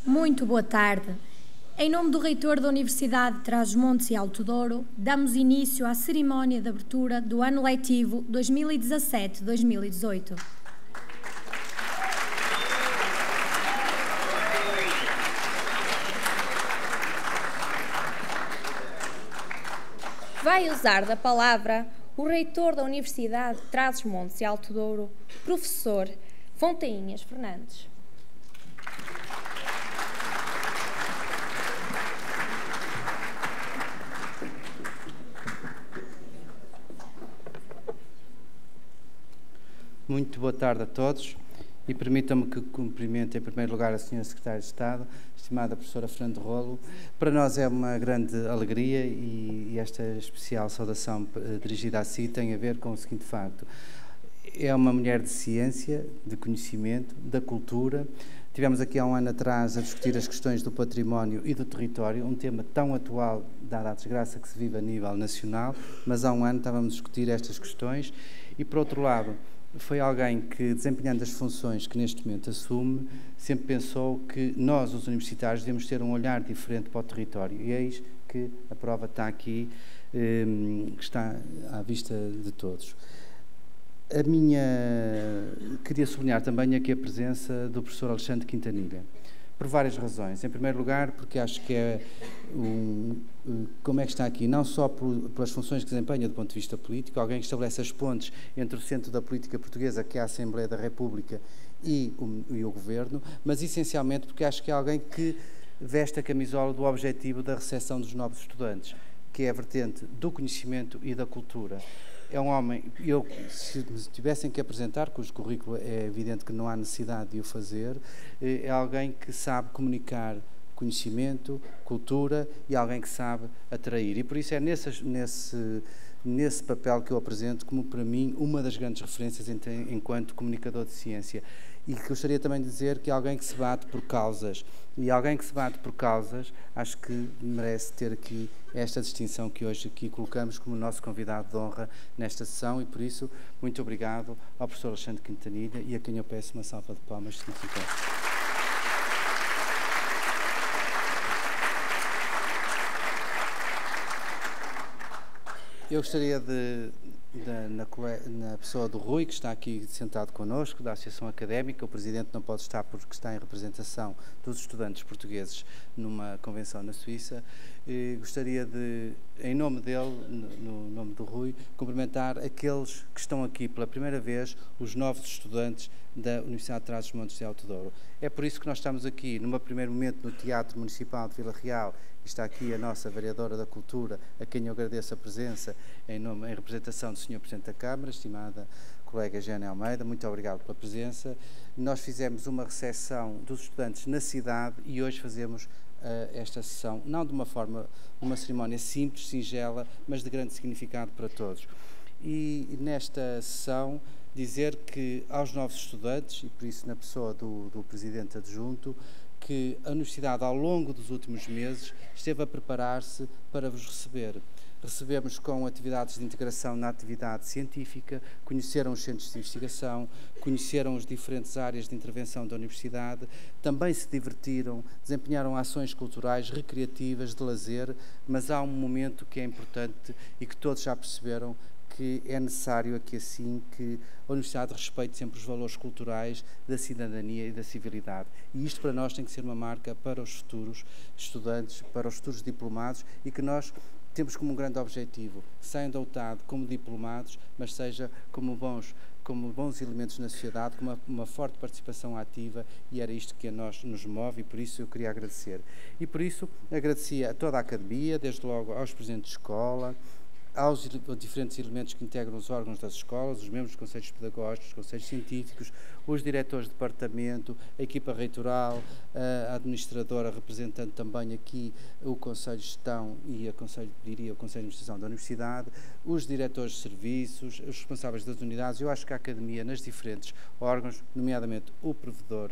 Muito boa tarde. Em nome do Reitor da Universidade de Trás-os-Montes e Alto Douro, damos início à cerimónia de abertura do ano letivo 2017-2018. Vai usar da palavra o Reitor da Universidade de Trás-os-Montes e Alto Douro, professor Fontainhas Fernandes. Muito boa tarde a todos e permitam-me que cumprimente em primeiro lugar a Sra. Secretária de Estado, estimada professora Fernando Rolo. Para nós é uma grande alegria e esta especial saudação dirigida a si tem a ver com o seguinte facto. É uma mulher de ciência, de conhecimento, da cultura. Tivemos aqui há um ano atrás a discutir as questões do património e do território, um tema tão atual, dada a desgraça que se vive a nível nacional, mas há um ano estávamos a discutir estas questões e, por outro lado, foi alguém que, desempenhando as funções que neste momento assume, sempre pensou que nós, os universitários, devemos ter um olhar diferente para o território. E eis que a prova está aqui, que está à vista de todos. Queria sublinhar também aqui a presença do professor Alexandre Quintanilha, por várias razões. Em primeiro lugar, porque acho que é como é que está aqui, não só pelas funções que desempenha do ponto de vista político, alguém que estabelece as pontes entre o centro da política portuguesa, que é a Assembleia da República, e o Governo, mas essencialmente porque acho que é alguém que veste a camisola do objetivo da recepção dos novos estudantes, que é a vertente do conhecimento e da cultura. É um homem, se me tivessem que apresentar, cujo currículo é evidente que não há necessidade de o fazer, é alguém que sabe comunicar conhecimento, cultura e alguém que sabe atrair. E por isso é nesse papel que eu apresento como, para mim, uma das grandes referências enquanto comunicador de ciência. E gostaria também de dizer que é alguém que se bate por causas. E alguém que se bate por causas, acho que merece ter aqui esta distinção que hoje aqui colocamos como nosso convidado de honra nesta sessão. E por isso, muito obrigado ao professor Alexandre Quintanilha e a quem eu peço uma salva de palmas significativa. Eu gostaria na pessoa do Rui, que está aqui sentado connosco, da Associação Académica, o Presidente não pode estar porque está em representação dos estudantes portugueses numa convenção na Suíça, gostaria de, em nome dele, no nome do Rui, cumprimentar aqueles que estão aqui pela primeira vez, os novos estudantes da Universidade de Trás-os-Montes e Alto Douro. É por isso que nós estamos aqui, num primeiro momento, no Teatro Municipal de Vila Real. Está aqui a nossa vereadora da Cultura, a quem eu agradeço a presença em representação do Sr. Presidente da Câmara, estimada colega Jane Almeida, muito obrigado pela presença. Nós fizemos uma recepção dos estudantes na cidade e hoje fazemos esta sessão, não de uma cerimónia simples, singela, mas de grande significado para todos. E nesta sessão dizer que aos novos estudantes, e por isso na pessoa do Presidente Adjunto, que a Universidade, ao longo dos últimos meses, esteve a preparar-se para vos receber. Recebemos com atividades de integração na atividade científica, conheceram os centros de investigação, conheceram as diferentes áreas de intervenção da Universidade, também se divertiram, desempenharam ações culturais, recreativas, de lazer, mas há um momento que é importante e que todos já perceberam que é necessário aqui assim que a Universidade respeite sempre os valores culturais da cidadania e da civilidade. E isto para nós tem que ser uma marca para os futuros estudantes, para os futuros diplomados e que nós temos como um grande objetivo, saiam da UTAD como diplomados, mas seja como bons elementos na sociedade, com uma forte participação ativa e era isto que a nós nos move e por isso eu queria agradecer. E por isso agradecia a toda a Academia, desde logo aos presidentes de escola, aos diferentes elementos que integram os órgãos das escolas, os membros dos conselhos pedagógicos, os conselhos científicos, os diretores de departamento, a equipa reitoral, a administradora representando também aqui o Conselho de Gestão e o Conselho de Administração da Universidade, os diretores de serviços, os responsáveis das unidades. Eu acho que a Academia, nas diferentes órgãos, nomeadamente o provedor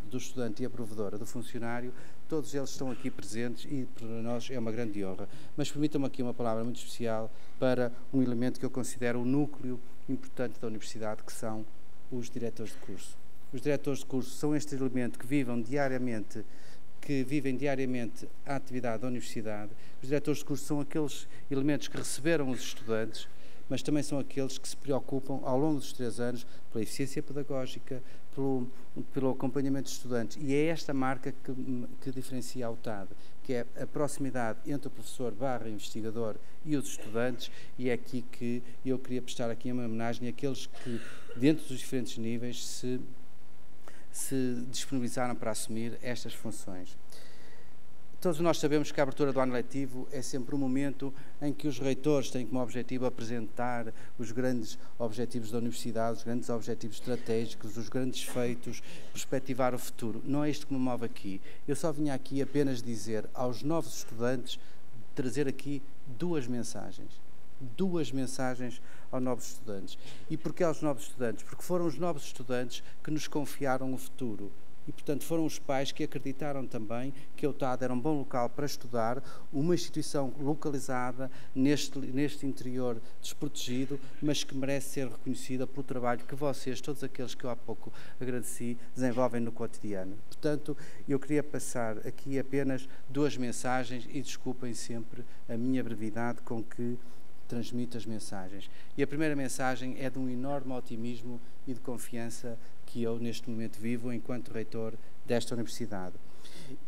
do estudante e a provedora do funcionário, todos eles estão aqui presentes e para nós é uma grande honra. Mas permitam-me aqui uma palavra muito especial para um elemento que eu considero o núcleo importante da Universidade, que são os diretores de curso. os diretores de curso são este elemento que vivem diariamente a atividade da universidade. Os diretores de curso são aqueles elementos que receberam os estudantes, mas também são aqueles que se preocupam ao longo dos 3 anos pela eficiência pedagógica, pelo acompanhamento dos estudantes. E é esta marca que diferencia a UTAD, que é a proximidade entre o professor / investigador e os estudantes, e é aqui que eu queria prestar aqui uma homenagem àqueles que, dentro dos diferentes níveis, se disponibilizaram para assumir estas funções. Todos nós sabemos que a abertura do ano letivo é sempre um momento em que os reitores têm como objetivo apresentar os grandes objetivos da universidade, os grandes objetivos estratégicos, os grandes feitos, perspectivar o futuro. Não é isto que me move aqui. Eu só vinha aqui apenas dizer aos novos estudantes, trazer aqui 2 mensagens. 2 mensagens aos novos estudantes. E porquê aos novos estudantes? Porque foram os novos estudantes que nos confiaram o futuro. E, portanto, foram os pais que acreditaram também que a UTAD era um bom local para estudar, uma instituição localizada neste interior desprotegido, mas que merece ser reconhecida pelo trabalho que vocês, todos aqueles que eu há pouco agradeci, desenvolvem no cotidiano. Portanto, eu queria passar aqui apenas 2 mensagens e desculpem sempre a minha brevidade com que transmito as mensagens. E a primeira mensagem é de um enorme otimismo e de confiança que eu, neste momento, vivo enquanto reitor desta universidade.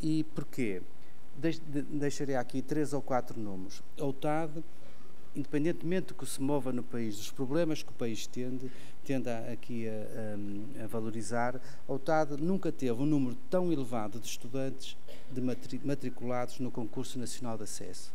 E porquê? Deixarei aqui 3 ou 4 números. A UTAD, independentemente do que se mova no país, dos problemas que o país tende aqui a valorizar, a UTAD nunca teve um número tão elevado de estudantes matriculados no Concurso Nacional de Acesso.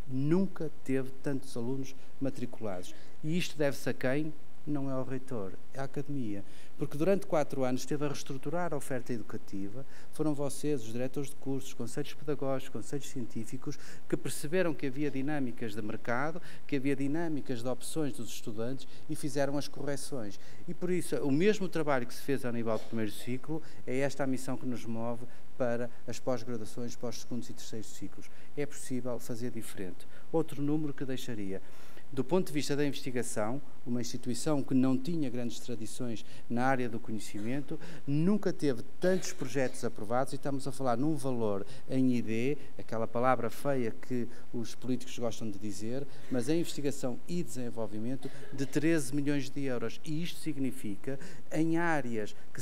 Nunca teve tantos alunos matriculados. E isto deve-se a quem? Não é ao reitor, é à academia. Porque durante 4 anos esteve a reestruturar a oferta educativa. Foram vocês, os diretores de cursos, os conselhos pedagógicos, os conselhos científicos, que perceberam que havia dinâmicas de mercado, que havia dinâmicas de opções dos estudantes e fizeram as correções. E por isso, o mesmo trabalho que se fez ao nível do primeiro ciclo, é esta a missão que nos move para as pós-graduações, para os segundos e terceiros ciclos. É possível fazer diferente. Outro número que deixaria. Do ponto de vista da investigação, uma instituição que não tinha grandes tradições na área do conhecimento, nunca teve tantos projetos aprovados, e estamos a falar num valor em ID, aquela palavra feia que os políticos gostam de dizer, mas em investigação e desenvolvimento, de 13 milhões de euros. E isto significa, em áreas que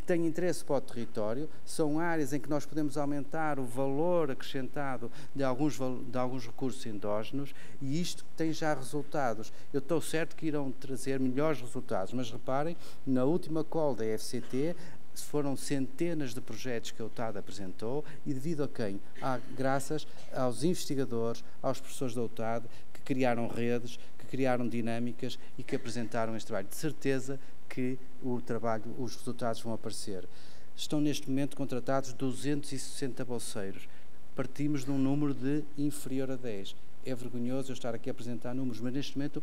têm interesse para o território, são áreas em que nós podemos aumentar o valor acrescentado de alguns recursos endógenos, e isto tem já resultados. Eu estou certo que irão trazer melhores resultados, mas reparem, na última call da FCT, foram centenas de projetos que a UTAD apresentou, e devido a quem? Graças aos investigadores, aos professores da UTAD, que criaram redes, que criaram dinâmicas e que apresentaram este trabalho. De certeza que os resultados vão aparecer. Estão neste momento contratados 260 bolseiros. Partimos de um número de inferior a 10. É vergonhoso eu estar aqui a apresentar números, mas neste momento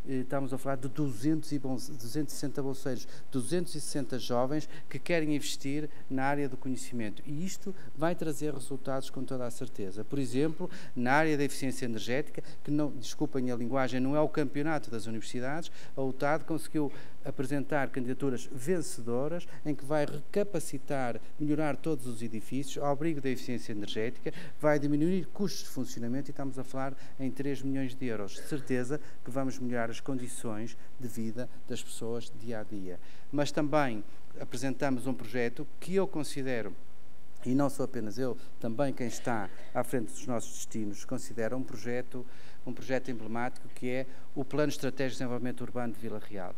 estamos a falar de 260 bolseiros, 260 jovens que querem investir na área do conhecimento. E isto vai trazer resultados com toda a certeza. Por exemplo, na área da eficiência energética, que não, desculpem a linguagem, não é o campeonato das universidades, a UTAD conseguiu apresentar candidaturas vencedoras em que vai recapacitar, melhorar todos os edifícios ao abrigo da eficiência energética, vai diminuir custos de funcionamento, e estamos a falar em 3 milhões de euros. De certeza que vamos melhorar as condições de vida das pessoas dia a dia. Mas também apresentamos um projeto que eu considero, e não sou apenas eu, também quem está à frente dos nossos destinos, considera um projeto emblemático, que é o Plano Estratégico de Desenvolvimento Urbano de Vila Real.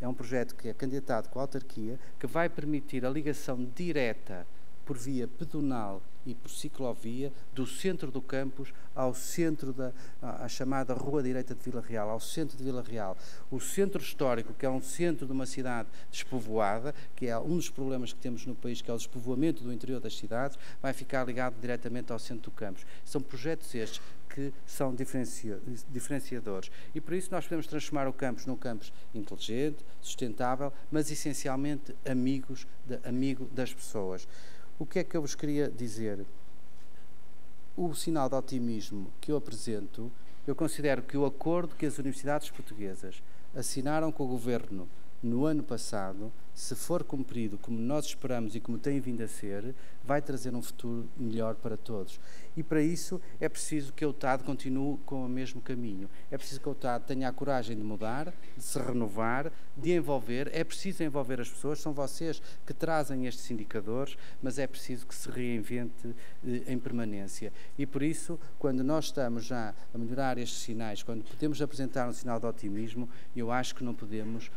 É um projeto que é candidatado com a autarquia, que vai permitir a ligação direta por via pedonal e por ciclovia do centro do campus ao centro à chamada Rua Direita de Vila Real, ao centro de Vila Real. O centro histórico, que é um centro de uma cidade despovoada, que é um dos problemas que temos no país, que é o despovoamento do interior das cidades, vai ficar ligado diretamente ao centro do campus. São projetos estes que são diferenciadores. E por isso nós podemos transformar o campus num campus inteligente, sustentável, mas essencialmente amigo das pessoas. O que é que eu vos queria dizer? O sinal de otimismo que eu apresento, eu considero que o acordo que as universidades portuguesas assinaram com o Governo no ano passado, se for cumprido como nós esperamos e como tem vindo a ser, vai trazer um futuro melhor para todos. E para isso é preciso que a UTAD continue com o mesmo caminho. É preciso que a UTAD tenha a coragem de mudar, de se renovar, de envolver. É preciso envolver as pessoas, são vocês que trazem estes indicadores, mas é preciso que se reinvente em permanência. E por isso, quando nós estamos já a melhorar estes sinais, quando podemos apresentar um sinal de otimismo, eu acho que não podemos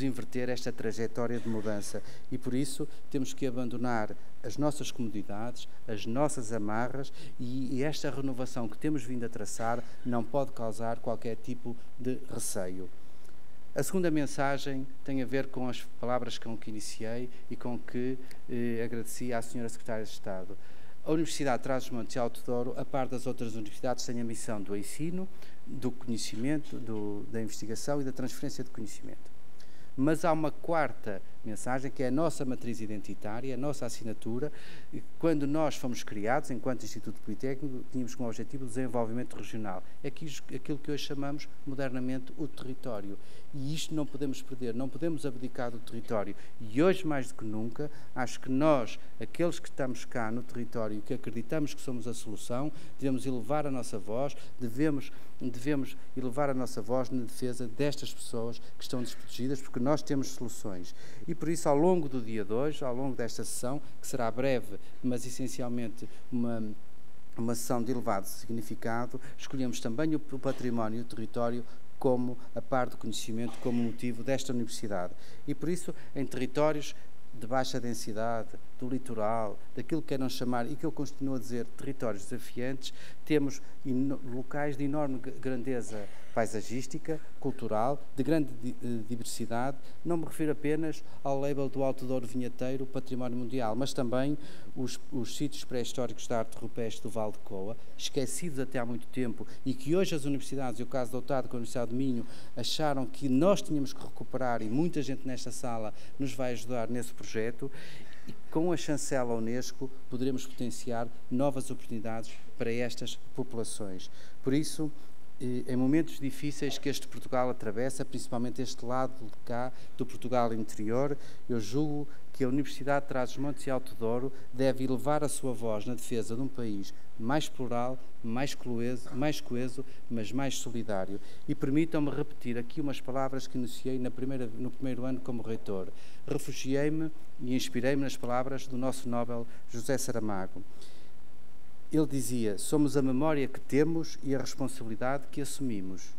inverter esta trajetória de mudança e por isso temos que abandonar as nossas comodidades, as nossas amarras e esta renovação que temos vindo a traçar não pode causar qualquer tipo de receio. A segunda mensagem tem a ver com as palavras com que iniciei e com que agradeci à Sra. Secretária de Estado. A Universidade de Trás-os-Montes e Alto Douro, a par das outras universidades, tem a missão do ensino, do conhecimento, da investigação e da transferência de conhecimento. Mas há uma quarta mensagem, que é a nossa matriz identitária, a nossa assinatura. Quando nós fomos criados, enquanto Instituto Politécnico, tínhamos como objetivo o desenvolvimento regional. É aquilo que hoje chamamos modernamente o território. E isto não podemos perder, não podemos abdicar do território. E hoje, mais do que nunca, acho que nós, aqueles que estamos cá no território e que acreditamos que somos a solução, devemos elevar a nossa voz, devemos elevar a nossa voz na defesa destas pessoas que estão desprotegidas, porque nós temos soluções. E por isso, ao longo do dia de hoje, ao longo desta sessão, que será breve, mas essencialmente uma sessão de elevado significado, escolhemos também o património e o território como a par do conhecimento, como motivo desta universidade. E por isso, em territórios de baixa densidade, do litoral, daquilo que queiram chamar, e que eu continuo a dizer, territórios desafiantes, temos locais de enorme grandeza paisagística, cultural, de grande diversidade. Não me refiro apenas ao label do Alto Douro Vinheteiro, Património Mundial, mas também os sítios pré-históricos da arte rupestre do Vale de Coa, esquecidos até há muito tempo, e que hoje as universidades, e o caso da UTAD com a Universidade de Minho, acharam que nós tínhamos que recuperar, e muita gente nesta sala nos vai ajudar nesse projeto. E com a chancela Unesco poderemos potenciar novas oportunidades para estas populações. Por isso, em momentos difíceis que este Portugal atravessa, principalmente este lado de cá do Portugal interior, eu julgo que a Universidade de Trás-os-Montes e Alto Douro deve elevar a sua voz na defesa de um país mais plural, mais coeso, mas mais solidário. E permitam-me repetir aqui umas palavras que enunciei no primeiro ano como reitor. Refugiei-me e inspirei-me nas palavras do nosso Nobel José Saramago. Ele dizia: somos a memória que temos e a responsabilidade que assumimos.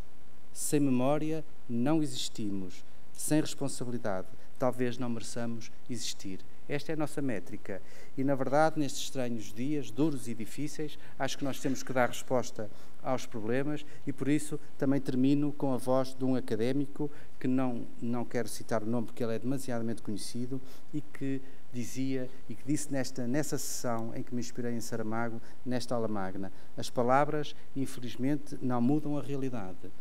Sem memória não existimos. Sem responsabilidade talvez não mereçamos existir. Esta é a nossa métrica. E, na verdade, nestes estranhos dias, duros e difíceis, acho que nós temos que dar resposta aos problemas e, por isso, também termino com a voz de um académico que não quero citar o nome porque ele é demasiadamente conhecido e que dizia e que disse nessa sessão em que me inspirei em Saramago, nesta aula magna: as palavras, infelizmente, não mudam a realidade,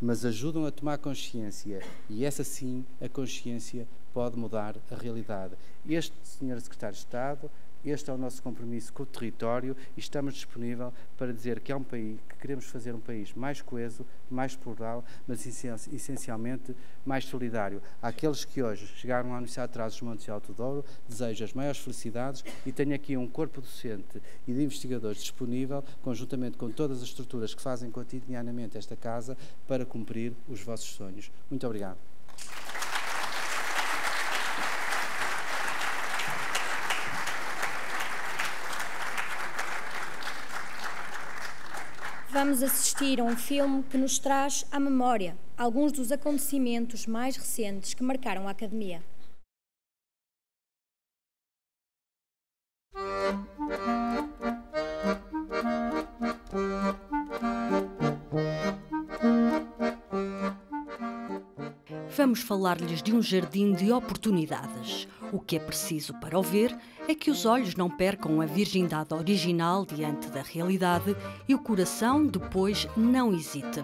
mas ajudam a tomar consciência, e essa sim, a consciência pode mudar a realidade. Este, Sr. Secretário de Estado, este é o nosso compromisso com o território e estamos disponíveis para dizer que é um país, que queremos fazer um país mais coeso, mais plural, mas essencialmente mais solidário. Àqueles que hoje chegaram à Universidade de Trás-os-Montes e Alto Douro, desejo as maiores felicidades e tenho aqui um corpo docente e de investigadores disponível, conjuntamente com todas as estruturas que fazem cotidianamente esta casa, para cumprir os vossos sonhos. Muito obrigado. Vamos assistir a um filme que nos traz à memória alguns dos acontecimentos mais recentes que marcaram a Academia. Vamos falar-lhes de um jardim de oportunidades. O que é preciso para o ver é que os olhos não percam a virgindade original diante da realidade e o coração depois não hesite.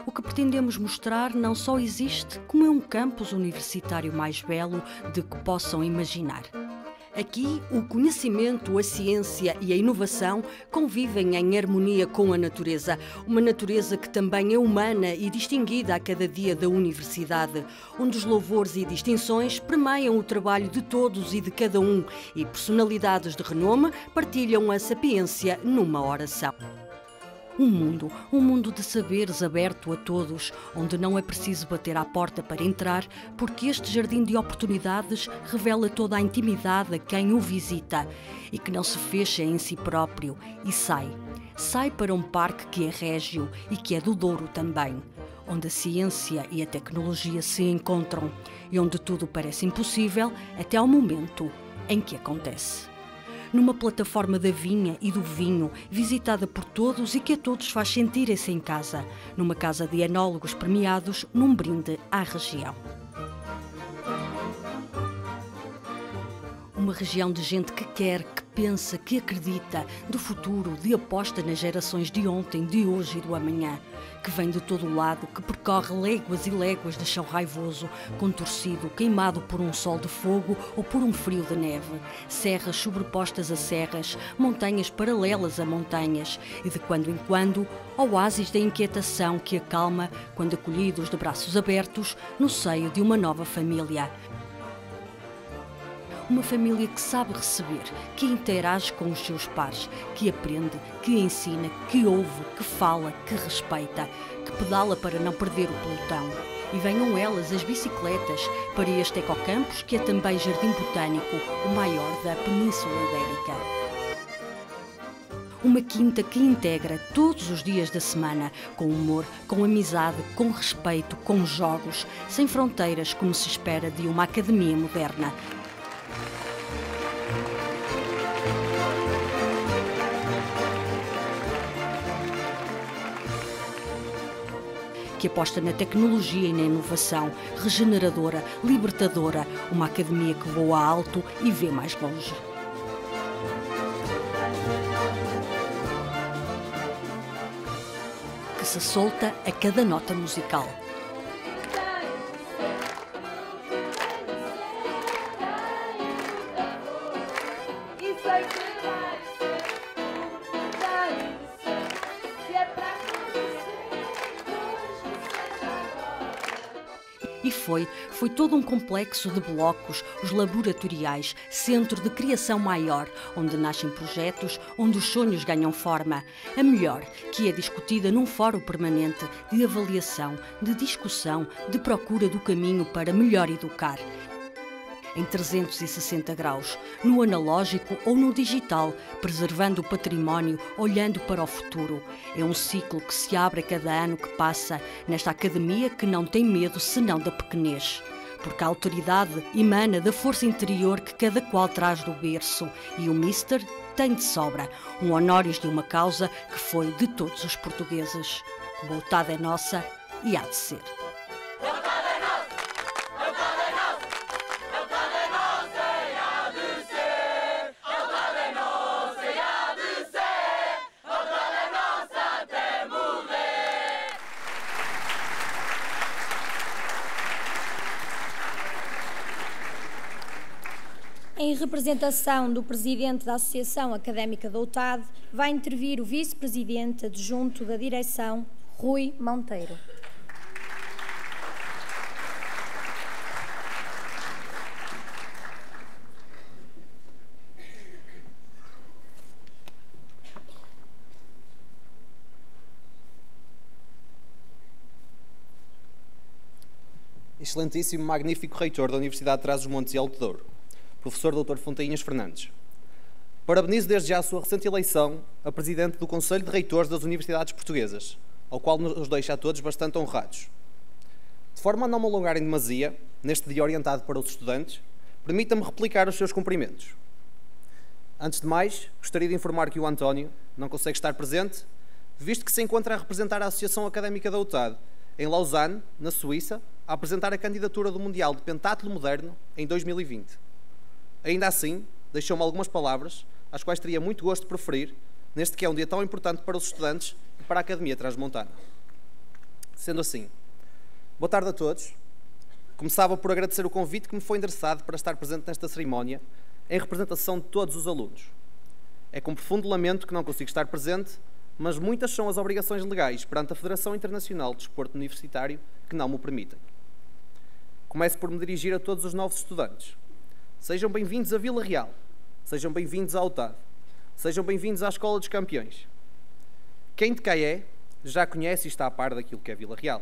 O que pretendemos mostrar não só existe, como é um campus universitário mais belo de que possam imaginar. Aqui, o conhecimento, a ciência e a inovação convivem em harmonia com a natureza. Uma natureza que também é humana e distinguida a cada dia da universidade, onde os louvores e distinções permeiam o trabalho de todos e de cada um, e personalidades de renome partilham a sapiência numa oração. Um mundo de saberes aberto a todos, onde não é preciso bater à porta para entrar, porque este jardim de oportunidades revela toda a intimidade a quem o visita e que não se fecha em si próprio e sai para um parque que é régio e que é do Douro também, onde a ciência e a tecnologia se encontram e onde tudo parece impossível até ao momento em que acontece. Numa plataforma da vinha e do vinho, visitada por todos e que a todos faz sentirem-se em casa, numa casa de enólogos premiados, num brinde à região. Uma região de gente que quer, que pensa, que acredita, do futuro, de aposta nas gerações de ontem, de hoje e do amanhã, que vem de todo o lado, que percorre léguas e léguas de chão raivoso, contorcido, queimado por um sol de fogo ou por um frio de neve, serras sobrepostas a serras, montanhas paralelas a montanhas e, de quando em quando, oásis da inquietação que acalma quando acolhidos de braços abertos no seio de uma nova família. Uma família que sabe receber, que interage com os seus pares, que aprende, que ensina, que ouve, que fala, que respeita, que pedala para não perder o pelotão. E venham elas, as bicicletas, para este ecocampus que é também jardim botânico, o maior da Península Ibérica. Uma quinta que integra todos os dias da semana, com humor, com amizade, com respeito, com jogos, sem fronteiras como se espera de uma academia moderna. Que aposta na tecnologia e na inovação, regeneradora, libertadora, uma academia que voa alto e vê mais longe. Que se solta a cada nota musical. E foi todo um complexo de blocos, os laboratoriais, centro de criação maior, onde nascem projetos, onde os sonhos ganham forma. A melhor, que é discutida num fórum permanente de avaliação, de discussão, de procura do caminho para melhor educar. Em 360 graus, no analógico ou no digital, preservando o património, olhando para o futuro. É um ciclo que se abre a cada ano que passa, nesta academia que não tem medo senão da pequenez. Porque a autoridade emana da força interior que cada qual traz do berço, e o Mister tem de sobra, um honórios de uma causa que foi de todos os portugueses. Voltada é nossa e há de ser. Em representação do Presidente da Associação Académica da UTAD, vai intervir o Vice-Presidente Adjunto da Direção, Rui Monteiro. Excelentíssimo, magnífico Reitor da Universidade de Trás-os-Montes e Alto Douro, Professor Dr. Fontainhas Fernandes. Parabenizo desde já a sua recente eleição a Presidente do Conselho de Reitores das Universidades Portuguesas, ao qual nos deixa a todos bastante honrados. De forma a não me alongar em demasia, neste dia orientado para os estudantes, permita-me replicar os seus cumprimentos. Antes de mais, gostaria de informar que o António não consegue estar presente, visto que se encontra a representar a Associação Académica da UTAD em Lausanne, na Suíça, a apresentar a candidatura do Mundial de Pentatlo Moderno em 2020. Ainda assim, deixou-me algumas palavras, às quais teria muito gosto de proferir, neste que é um dia tão importante para os estudantes e para a Academia Transmontana. Sendo assim, boa tarde a todos. Começava por agradecer o convite que me foi endereçado para estar presente nesta cerimónia, em representação de todos os alunos. É com profundo lamento que não consigo estar presente, mas muitas são as obrigações legais perante a Federação Internacional de Desporto Universitário que não me permitem. Começo por me dirigir a todos os novos estudantes. Sejam bem-vindos a Vila Real, sejam bem-vindos à UTAD, sejam bem-vindos à Escola dos Campeões. Quem de cá é, já conhece e está a par daquilo que é Vila Real.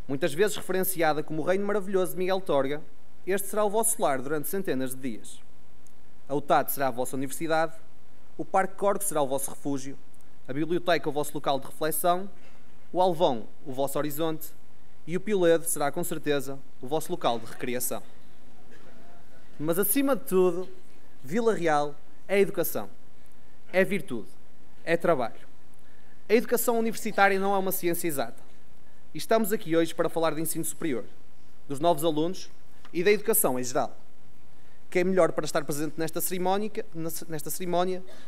Muitas vezes referenciada como o reino maravilhoso de Miguel Torga, este será o vosso lar durante centenas de dias. A UTAD será a vossa universidade, o Parque Corgo será o vosso refúgio, a biblioteca o vosso local de reflexão, o Alvão o vosso horizonte e o Piledo será com certeza o vosso local de recreação. Mas acima de tudo, Vila Real é educação, é virtude, é trabalho. A educação universitária não é uma ciência exata. E estamos aqui hoje para falar de ensino superior, dos novos alunos e da educação em geral. Quem é melhor para estar presente nesta cerimónia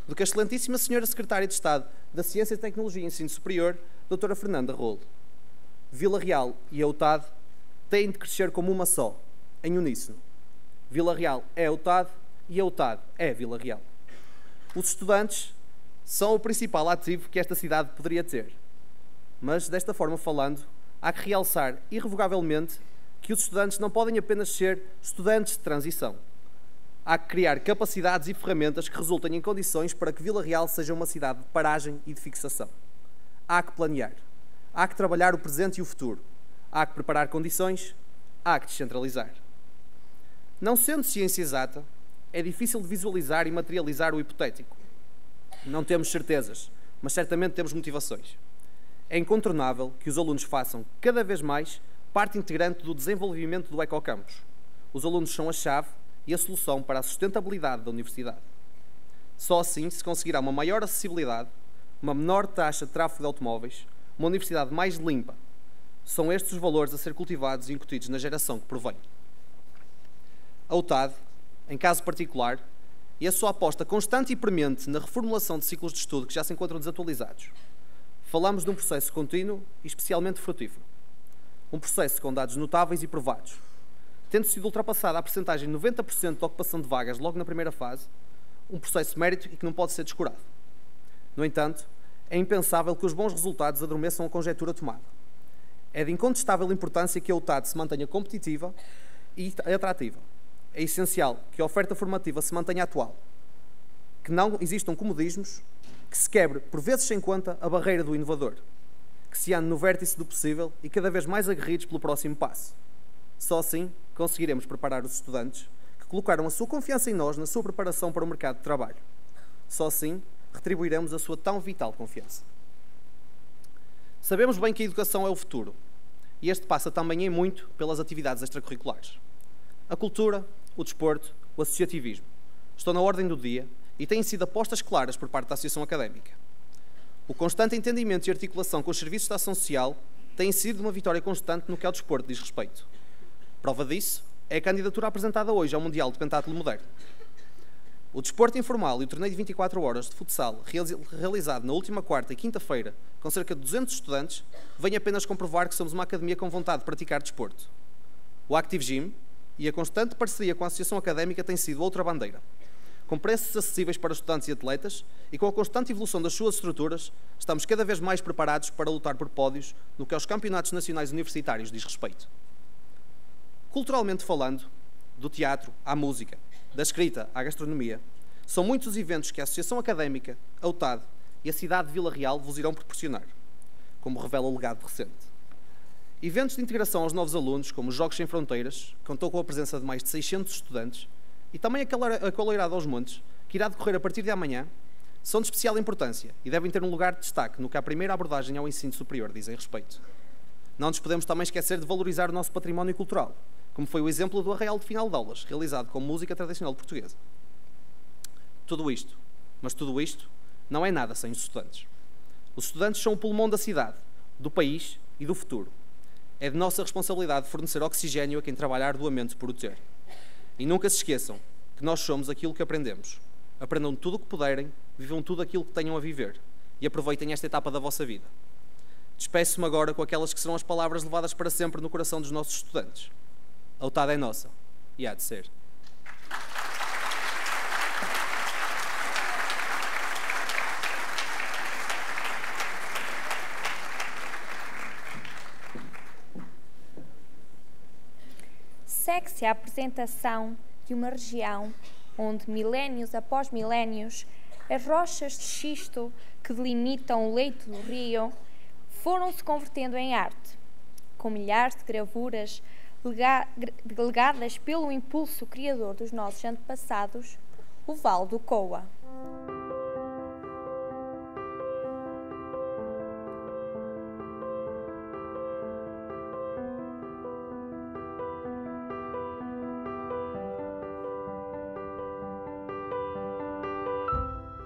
do que a excelentíssima Senhora Secretária de Estado da Ciência, Tecnologia e Ensino Superior, Doutora Fernanda Rolo. Vila Real e a UTAD têm de crescer como uma só, em uníssono. Vila Real é a UTAD e a UTAD é Vila Real. Os estudantes são o principal ativo que esta cidade poderia ter. Mas, desta forma falando, há que realçar irrevogavelmente que os estudantes não podem apenas ser estudantes de transição. Há que criar capacidades e ferramentas que resultem em condições para que Vila Real seja uma cidade de paragem e de fixação. Há que planear. Há que trabalhar o presente e o futuro. Há que preparar condições. Há que descentralizar. Não sendo ciência exata, é difícil de visualizar e materializar o hipotético. Não temos certezas, mas certamente temos motivações. É incontornável que os alunos façam cada vez mais parte integrante do desenvolvimento do ecocampus. Os alunos são a chave e a solução para a sustentabilidade da universidade. Só assim se conseguirá uma maior acessibilidade, uma menor taxa de tráfego de automóveis, uma universidade mais limpa. São estes os valores a ser cultivados e incutidos na geração que provém. A UTAD, em caso particular, e a sua aposta constante e premente na reformulação de ciclos de estudo que já se encontram desatualizados. Falamos de um processo contínuo e especialmente frutífero. Um processo com dados notáveis e provados. Tendo sido ultrapassada a percentagem de 90% de ocupação de vagas logo na primeira fase, um processo de mérito e que não pode ser descurado. No entanto, é impensável que os bons resultados adormeçam a conjectura tomada. É de incontestável importância que a UTAD se mantenha competitiva e atrativa. É essencial que a oferta formativa se mantenha atual, que não existam comodismos, que se quebre, por vezes sem conta, a barreira do inovador, que se ande no vértice do possível e cada vez mais aguerridos pelo próximo passo. Só assim conseguiremos preparar os estudantes que colocaram a sua confiança em nós na sua preparação para o mercado de trabalho. Só assim retribuiremos a sua tão vital confiança. Sabemos bem que a educação é o futuro e este passa também em muito pelas atividades extracurriculares. A cultura, o desporto, o associativismo estão na ordem do dia e têm sido apostas claras por parte da Associação Académica. O constante entendimento e articulação com os serviços de ação social tem sido uma vitória constante no que ao desporto diz respeito. Prova disso é a candidatura apresentada hoje ao Mundial de Pentatlo Moderno. O desporto informal e o torneio de 24 horas de futsal realizado na última quarta e quinta-feira com cerca de 200 estudantes vem apenas comprovar que somos uma academia com vontade de praticar desporto. O Active Gym e a constante parceria com a Associação Académica tem sido outra bandeira. Com preços acessíveis para estudantes e atletas e com a constante evolução das suas estruturas, estamos cada vez mais preparados para lutar por pódios no que aos campeonatos nacionais universitários diz respeito. Culturalmente falando, do teatro à música, da escrita à gastronomia, são muitos os eventos que a Associação Académica, a UTAD e a cidade de Vila Real vos irão proporcionar, como revela o legado recente. Eventos de integração aos novos alunos, como os Jogos Sem Fronteiras, que contou com a presença de mais de 600 estudantes, e também a Coloirada aos Montes, que irá decorrer a partir de amanhã, são de especial importância e devem ter um lugar de destaque no que à primeira abordagem ao ensino superior dizem respeito. Não nos podemos também esquecer de valorizar o nosso património cultural, como foi o exemplo do arraial de final de aulas, realizado com música tradicional portuguesa. Tudo isto, mas tudo isto, não é nada sem os estudantes. Os estudantes são o pulmão da cidade, do país e do futuro. É de nossa responsabilidade fornecer oxigênio a quem trabalha arduamente por o ter. E nunca se esqueçam que nós somos aquilo que aprendemos. Aprendam tudo o que puderem, vivam tudo aquilo que tenham a viver e aproveitem esta etapa da vossa vida. Despeço-me agora com aquelas que serão as palavras levadas para sempre no coração dos nossos estudantes. A UTAD é nossa e há de ser. trouxe a apresentação de uma região onde, milénios após milénios, as rochas de xisto que delimitam o leito do rio foram se convertendo em arte, com milhares de gravuras legadas pelo impulso criador dos nossos antepassados, o Vale do Coa.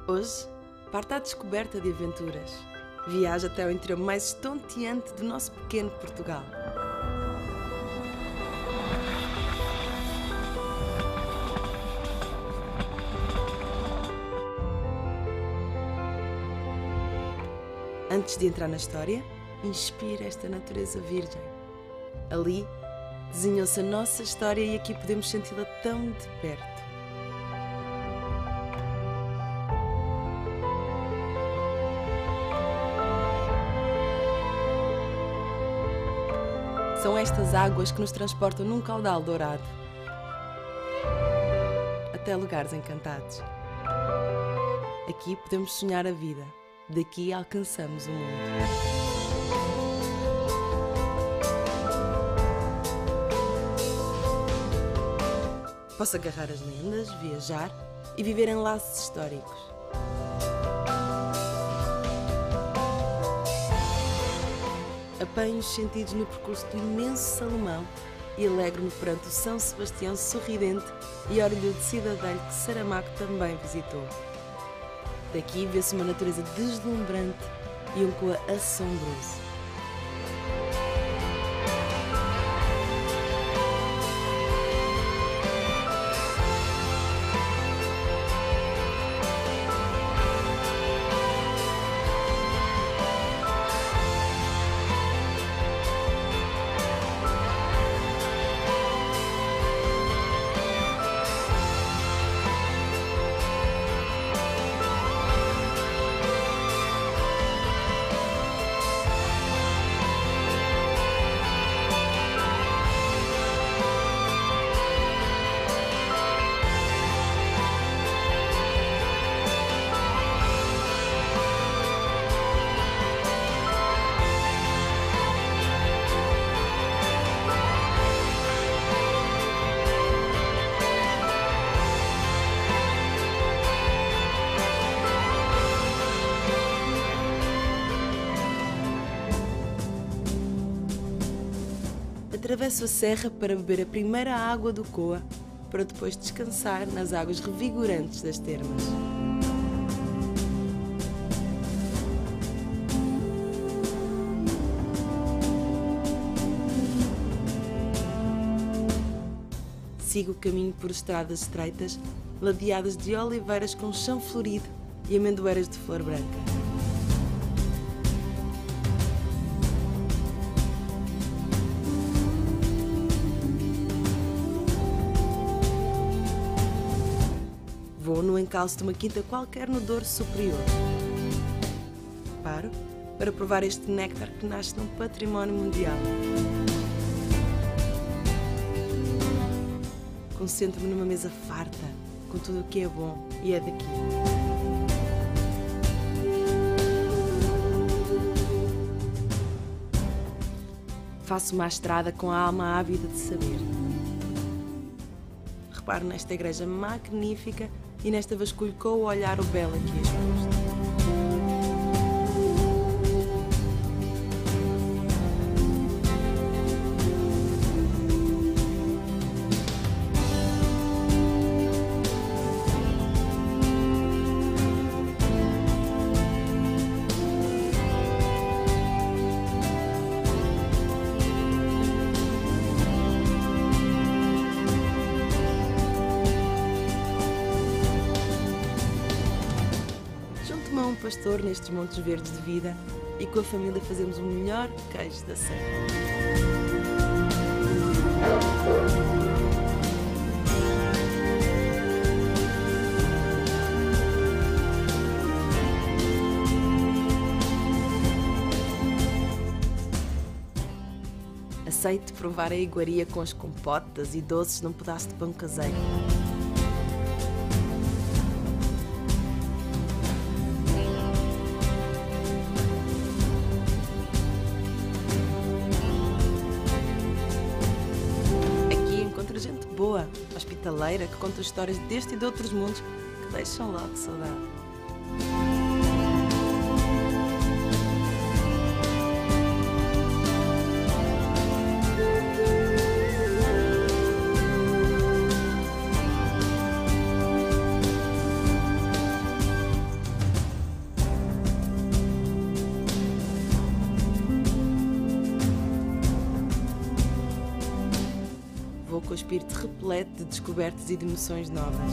Hoje, parte à descoberta de aventuras. Viaja até ao interior mais estonteante do nosso pequeno Portugal. Antes de entrar na história, inspira esta natureza virgem. Ali, desenhou-se a nossa história e aqui podemos senti-la tão de perto. São estas águas que nos transportam num caudal dourado até lugares encantados. Aqui podemos sonhar a vida, daqui alcançamos o mundo. Posso agarrar as lendas, viajar e viver em laços históricos. Apanho os sentidos no percurso do imenso Salomão e alegro-me perante o São Sebastião sorridente e orgulhoso cidadão que Saramago também visitou. Daqui vê-se uma natureza deslumbrante e um Coa assombroso. Atravesso a serra para beber a primeira água do Coa, para depois descansar nas águas revigorantes das termas. Sigo o caminho por estradas estreitas, ladeadas de oliveiras com chão florido e amendoeiras de flor branca. Vou no encalço de uma quinta qualquer no Douro Superior. Paro para provar este néctar que nasce num património mundial. Concentro-me numa mesa farta, com tudo o que é bom e é daqui. Faço uma estrada com a alma ávida de saber. Reparo nesta igreja magnífica e nesta vasculho com o olhar o belo aqui exposto. Um pastor nestes montes verdes de vida e com a família fazemos o melhor queijo da serra. A Aceite provar a iguaria com as compotas e doces num pedaço de pão caseiro. Aqui encontra gente boa, hospitaleira, que conta histórias deste e de outros mundos que deixam logo saudade. Vou com o espírito repleto de descobertas e de emoções novas.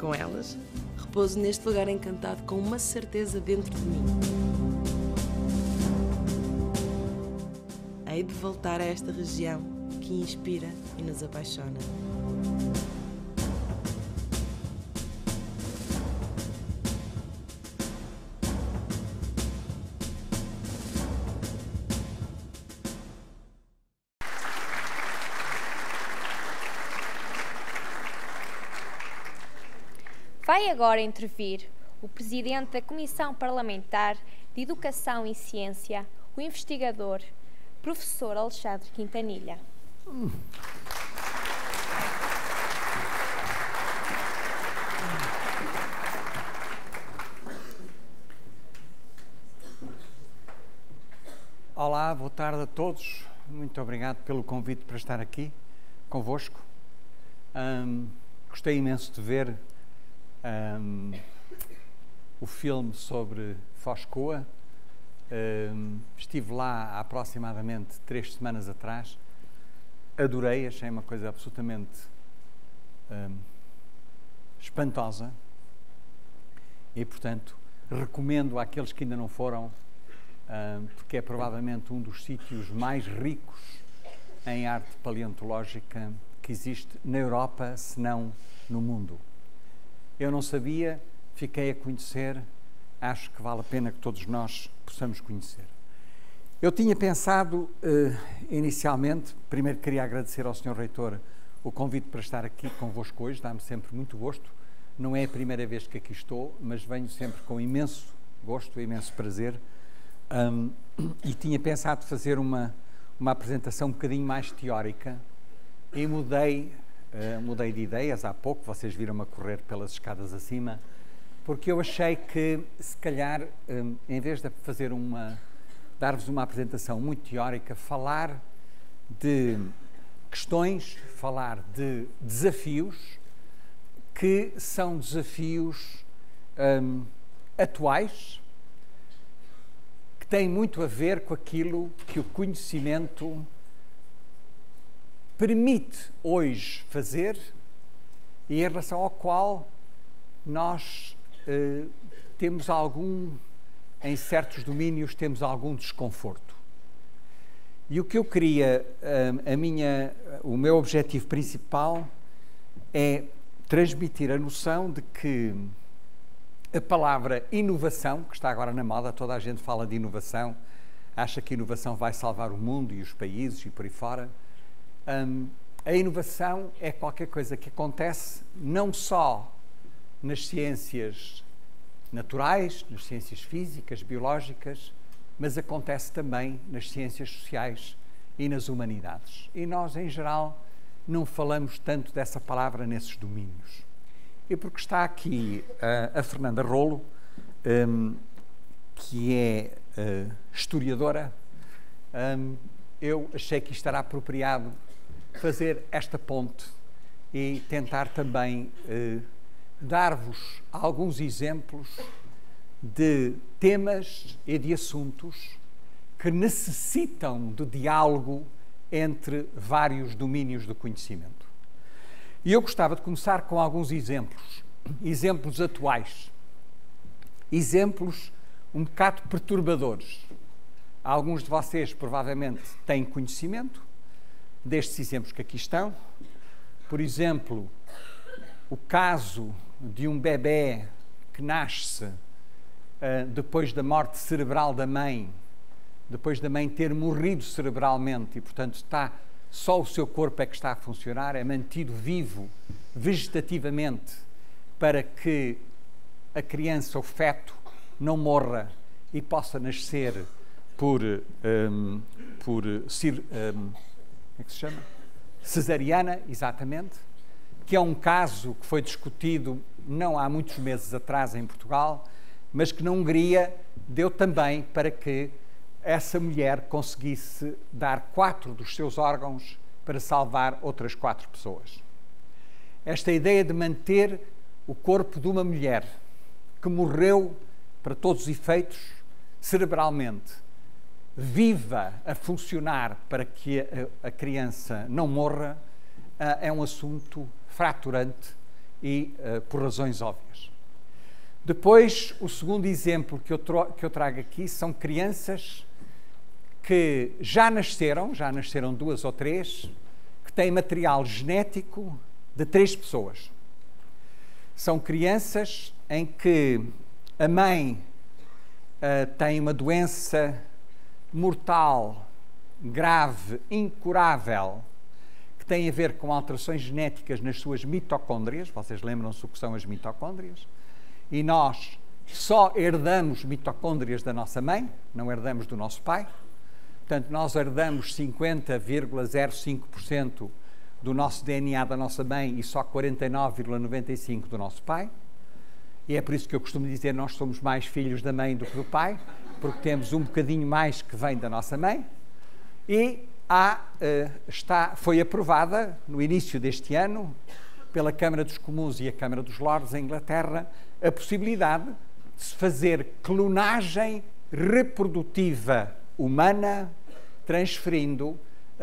Com elas, repouso neste lugar encantado com uma certeza dentro de mim. Hei de voltar a esta região que inspira e nos apaixona. Vai agora intervir o Presidente da Comissão Parlamentar de Educação e Ciência, o investigador, Professor Alexandre Quintanilha. Olá, boa tarde a todos. Muito obrigado pelo convite para estar aqui convosco. Gostei imenso de ver o filme sobre Foz Coa. Estive lá há aproximadamente 3 semanas atrás. Adorei, achei uma coisa absolutamente espantosa e, portanto, recomendo àqueles que ainda não foram, porque é provavelmente um dos sítios mais ricos em arte paleontológica que existe na Europa, se não no mundo. Eu não sabia, fiquei a conhecer, acho que vale a pena que todos nós possamos conhecer. Eu tinha pensado, inicialmente, primeiro queria agradecer ao Sr. Reitor o convite para estar aqui convosco hoje, dá-me sempre muito gosto. Não é a primeira vez que aqui estou, mas venho sempre com imenso gosto, imenso prazer. E tinha pensado fazer uma apresentação um bocadinho mais teórica e mudei de ideias há pouco, vocês viram-me a correr pelas escadas acima, porque eu achei que, se calhar, em vez de dar-vos uma apresentação muito teórica, falar de questões, falar de desafios, que são desafios atuais, que têm muito a ver com aquilo que o conhecimento permite hoje fazer e em relação ao qual nós temos em certos domínios, temos algum desconforto. E o que eu queria, o meu objetivo principal é transmitir a noção de que a palavra inovação, que está agora na moda, toda a gente fala de inovação, acha que a inovação vai salvar o mundo e os países e por aí fora. A inovação é qualquer coisa que acontece não só nas ciências naturais, nas ciências físicas, biológicas, mas acontece também nas ciências sociais e nas humanidades. E nós, em geral, não falamos tanto dessa palavra nesses domínios. E porque está aqui a Fernanda Rolo, que é historiadora, eu achei que isto era apropriado fazer esta ponte e tentar também dar-vos alguns exemplos de temas e de assuntos que necessitam de diálogo entre vários domínios do conhecimento. E eu gostava de começar com alguns exemplos atuais, exemplos um bocado perturbadores. Alguns de vocês provavelmente têm conhecimento destes exemplos que aqui estão. Por exemplo, o caso de um bebé que nasce depois da morte cerebral da mãe, depois da mãe ter morrido cerebralmente e, portanto, só o seu corpo é que está a funcionar, é mantido vivo vegetativamente para que a criança, o feto, não morra e possa nascer por como é que se chama? Cesariana, exatamente, que é um caso que foi discutido não há muitos meses atrás em Portugal, mas que na Hungria deu também para que essa mulher conseguisse dar 4 dos seus órgãos para salvar outras 4 pessoas. Esta ideia de manter o corpo de uma mulher que morreu, para todos os efeitos, cerebralmente, viva a funcionar para que a criança não morra, é um assunto fraturante e por razões óbvias. Depois, o segundo exemplo que eu trago aqui são crianças que já nasceram 2 ou 3, que têm material genético de 3 pessoas. São crianças em que a mãe tem uma doença mortal, grave, incurável, que tem a ver com alterações genéticas nas suas mitocôndrias. Vocês lembram-se o que são as mitocôndrias? E nós só herdamos mitocôndrias da nossa mãe, não herdamos do nosso pai. Portanto, nós herdamos 50,05% do nosso DNA da nossa mãe e só 49,95% do nosso pai. E é por isso que eu costumo dizer que nós somos mais filhos da mãe do que do pai, porque temos um bocadinho mais que vem da nossa mãe. E foi aprovada, no início deste ano, pela Câmara dos Comuns e a Câmara dos Lordes, em Inglaterra, a possibilidade de se fazer clonagem reprodutiva humana, transferindo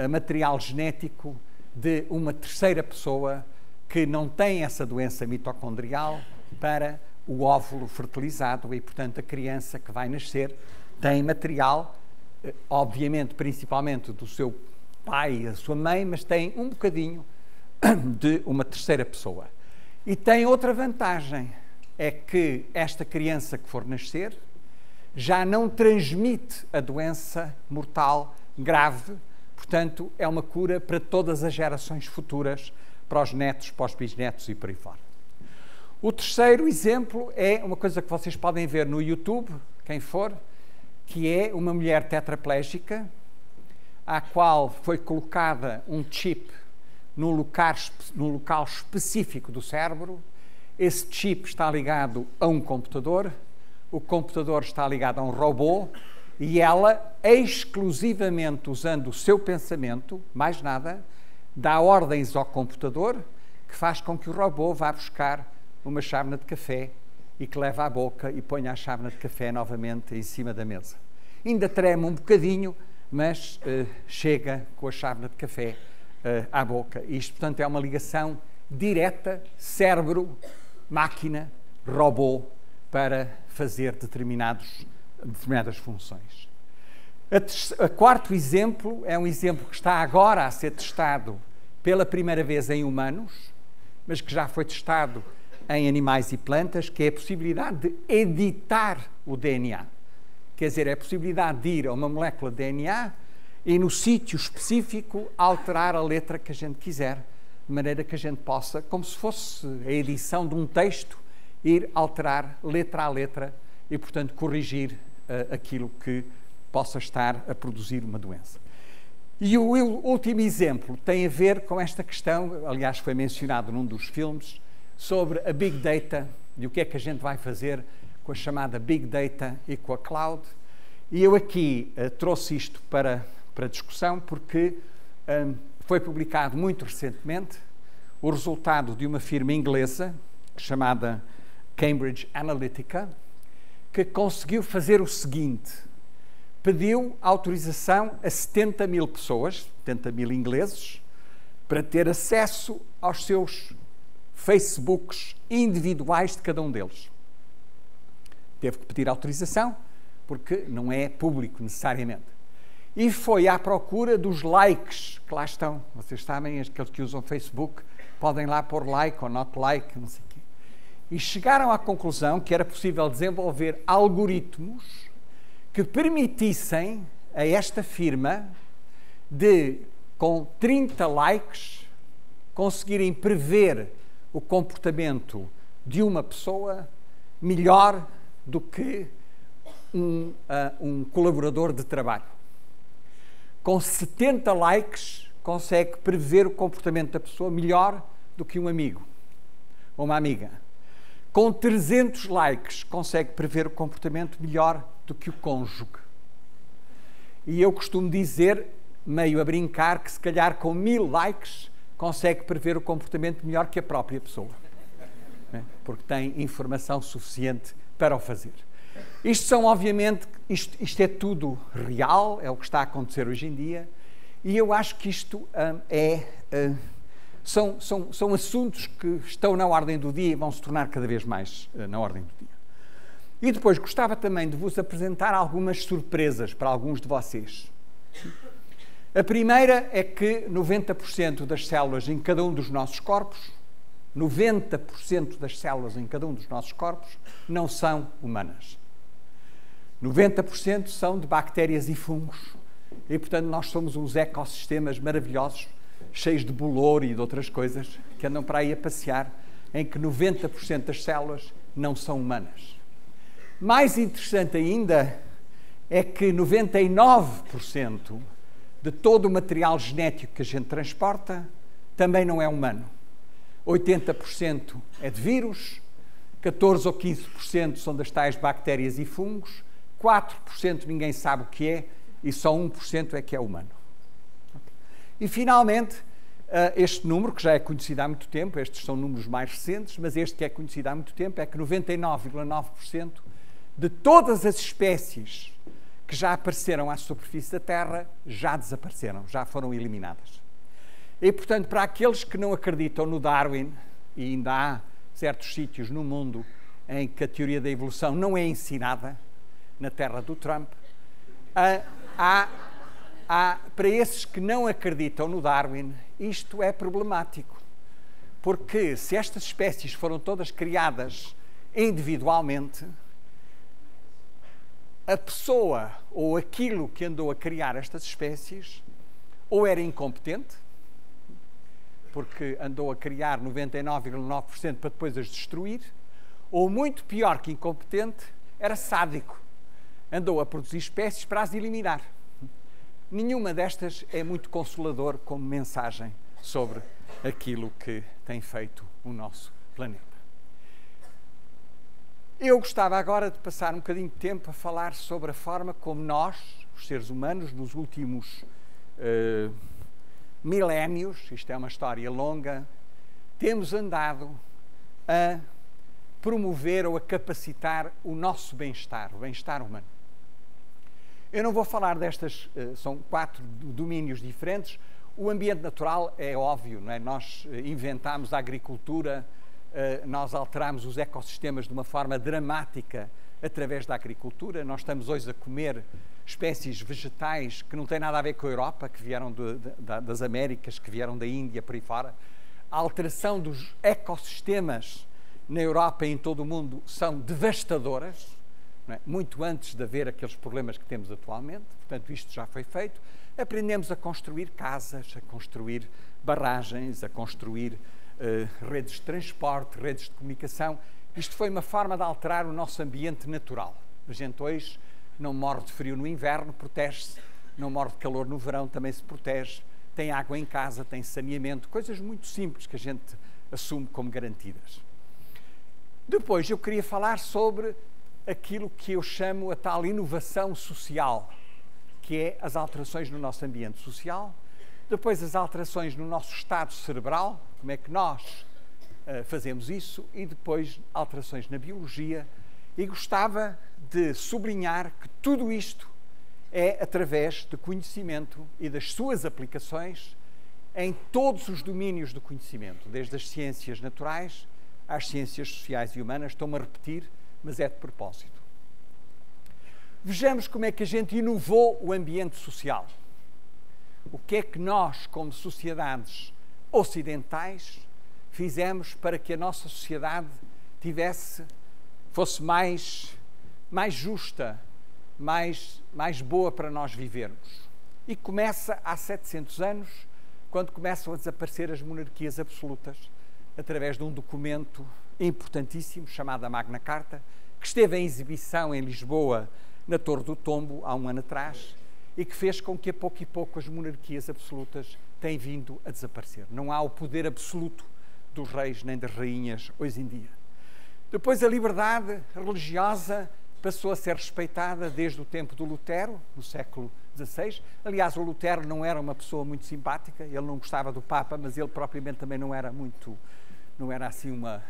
material genético de uma terceira pessoa que não tem essa doença mitocondrial para o óvulo fertilizado e, portanto, a criança que vai nascer tem material, obviamente, principalmente do seu pai e da sua mãe, mas tem um bocadinho de uma terceira pessoa. E tem outra vantagem, é que esta criança que for nascer já não transmite a doença mortal grave, portanto, é uma cura para todas as gerações futuras, para os netos, para os bisnetos e por aí fora. O terceiro exemplo é uma coisa que vocês podem ver no YouTube, quem for, que é uma mulher tetraplégica, à qual foi colocada um chip num local específico do cérebro. Esse chip está ligado a um computador, o computador está ligado a um robô e ela, exclusivamente usando o seu pensamento, mais nada, dá ordens ao computador que faz com que o robô vá buscar uma chávena de café e que leva à boca e ponha a chávena de café novamente em cima da mesa. Ainda treme um bocadinho, mas chega com a chávena de café à boca. Isto, portanto, é uma ligação direta cérebro-máquina, robô, para fazer determinadas funções. O quarto exemplo é um exemplo que está agora a ser testado pela primeira vez em humanos, mas que já foi testado em animais e plantas, que é a possibilidade de editar o DNA. Quer dizer, é a possibilidade de ir a uma molécula de DNA e no sítio específico alterar a letra que a gente quiser, de maneira que a gente possa, como se fosse a edição de um texto, ir alterar letra a letra e, portanto, corrigir aquilo que possa estar a produzir uma doença. E o último exemplo tem a ver com esta questão, aliás, foi mencionado num dos filmes, sobre a Big Data e o que é que a gente vai fazer com a chamada Big Data e com a Cloud. E eu aqui trouxe isto para discussão porque foi publicado muito recentemente o resultado de uma firma inglesa chamada Cambridge Analytica, que conseguiu fazer o seguinte: pediu autorização a 70 mil pessoas, 70 mil ingleses, para ter acesso aos seus Facebooks individuais de cada um deles. Teve que pedir autorização, porque não é público necessariamente. E foi à procura dos likes que lá estão. Vocês sabem, aqueles que usam Facebook podem lá pôr like ou not like, não sei o quê. e chegaram à conclusão que era possível desenvolver algoritmos que permitissem a esta firma de, com 30 likes, conseguirem prever o comportamento de uma pessoa melhor do que um colaborador de trabalho. Com 70 likes, consegue prever o comportamento da pessoa melhor do que um amigo ou uma amiga. Com 300 likes, consegue prever o comportamento melhor do que o cônjuge. E eu costumo dizer, meio a brincar, que se calhar com 1000 likes, consegue prever o comportamento melhor que a própria pessoa. Porque tem informação suficiente para o fazer. Isto são, obviamente, isto é tudo real, é o que está a acontecer hoje em dia, e eu acho que isto são assuntos que estão na ordem do dia e vão se tornar cada vez mais na ordem do dia. E depois gostava também de vos apresentar algumas surpresas para alguns de vocês. A primeira é que 90% das células em cada um dos nossos corpos, 90% das células em cada um dos nossos corpos não são humanas. 90% são de bactérias e fungos. E, portanto, nós somos uns ecossistemas maravilhosos, cheios de bolor e de outras coisas, que andam para aí a passear, em que 90% das células não são humanas. Mais interessante ainda é que 99% de todo o material genético que a gente transporta também não é humano. 80% é de vírus, 14 ou 15% são das tais bactérias e fungos, 4% ninguém sabe o que é e só 1% é que é humano. E, finalmente, este número, que já é conhecido há muito tempo, estes são números mais recentes, mas este que é conhecido há muito tempo, é que 99,9% de todas as espécies que já apareceram à superfície da Terra já desapareceram, já foram eliminadas. E, portanto, para aqueles que não acreditam no Darwin, e ainda há certos sítios no mundo em que a teoria da evolução não é ensinada, na terra do Trump, para esses que não acreditam no Darwin, isto é problemático. Porque se estas espécies foram todas criadas individualmente, a pessoa ou aquilo que andou a criar estas espécies ou era incompetente, porque andou a criar 99,9% para depois as destruir, ou muito pior que incompetente, era sádico. Andou a produzir espécies para as eliminar. Nenhuma destas é muito consolador como mensagem sobre aquilo que tem feito o nosso planeta. Eu gostava agora de passar um bocadinho de tempo a falar sobre a forma como nós, os seres humanos, nos últimos milénios, isto é uma história longa, temos andado a promover ou a capacitar o nosso bem-estar, o bem-estar humano. Eu não vou falar destas, são 4 domínios diferentes. O ambiente natural é óbvio, não é? Nós inventámos a agricultura, nós alterámos os ecossistemas de uma forma dramática através da agricultura. Nós estamos hoje a comer espécies vegetais que não têm nada a ver com a Europa, que vieram das Américas, que vieram da Índia, por aí fora. A alteração dos ecossistemas na Europa e em todo o mundo são devastadoras, não é? Muito antes de haver aqueles problemas que temos atualmente. Portanto, isto já foi feito. Aprendemos a construir casas, a construir barragens, a construir redes de transporte, redes de comunicação. Isto foi uma forma de alterar o nosso ambiente natural. A gente hoje não morre de frio no inverno, protege-se, não morre de calor no verão, também se protege, tem água em casa, tem saneamento, coisas muito simples que a gente assume como garantidas. Depois eu queria falar sobre aquilo que eu chamo a tal inovação social, que é as alterações no nosso ambiente social, depois as alterações no nosso estado cerebral, como é que nós fazemos isso, e depois alterações na biologia, e gostava de sublinhar que tudo isto é através de conhecimento e das suas aplicações em todos os domínios do conhecimento, desde as ciências naturais às ciências sociais e humanas. Estou-me a repetir, mas é de propósito. Vejamos como é que a gente inovou o ambiente social. O que é que nós, como sociedades ocidentais, fizemos para que a nossa sociedade fosse mais justa, mais boa para nós vivermos. E começa há 700 anos, quando começam a desaparecer as monarquias absolutas, através de um documento importantíssimo chamado a Magna Carta, que esteve em exibição em Lisboa, na Torre do Tombo, há um ano atrás, e que fez com que a pouco e pouco as monarquias absolutas têm vindo a desaparecer. Não há o poder absoluto dos reis nem das rainhas hoje em dia. Depois a liberdade religiosa passou a ser respeitada desde o tempo do Lutero, no século XVI. Aliás, o Lutero não era uma pessoa muito simpática, ele não gostava do Papa, mas ele propriamente também não era assim uma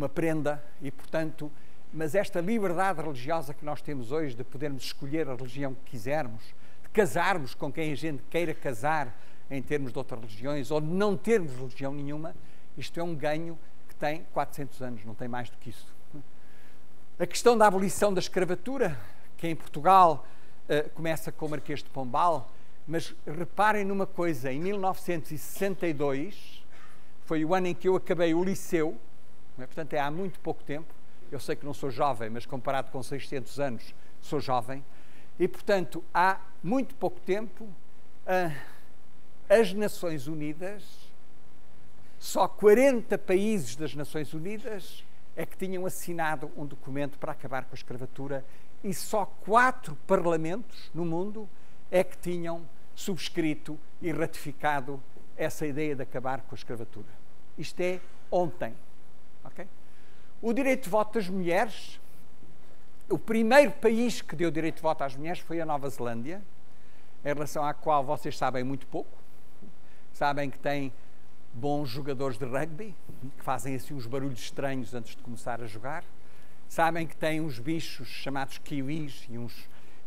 prenda, e portanto, mas esta liberdade religiosa que nós temos hoje, de podermos escolher a religião que quisermos, de casarmos com quem a gente queira casar em termos de outras religiões, ou de não termos religião nenhuma, isto é um ganho que tem 400 anos, não tem mais do que isso. A questão da abolição da escravatura, que em Portugal começa com o Marquês de Pombal, mas reparem numa coisa, em 1962, foi o ano em que eu acabei o liceu, portanto é há muito pouco tempo, eu sei que não sou jovem, mas comparado com 600 anos, sou jovem, e portanto há muito pouco tempo, as Nações Unidas, só 40 países das Nações Unidas é que tinham assinado um documento para acabar com a escravatura, e só 4 parlamentos no mundo é que tinham subscrito e ratificado essa ideia de acabar com a escravatura. Isto é ontem. Okay? O direito de voto das mulheres, o primeiro país que deu direito de voto às mulheres foi a Nova Zelândia, em relação à qual vocês sabem muito pouco. Sabem que tem bons jogadores de rugby, que fazem assim uns barulhos estranhos antes de começar a jogar. Sabem que tem uns bichos chamados kiwis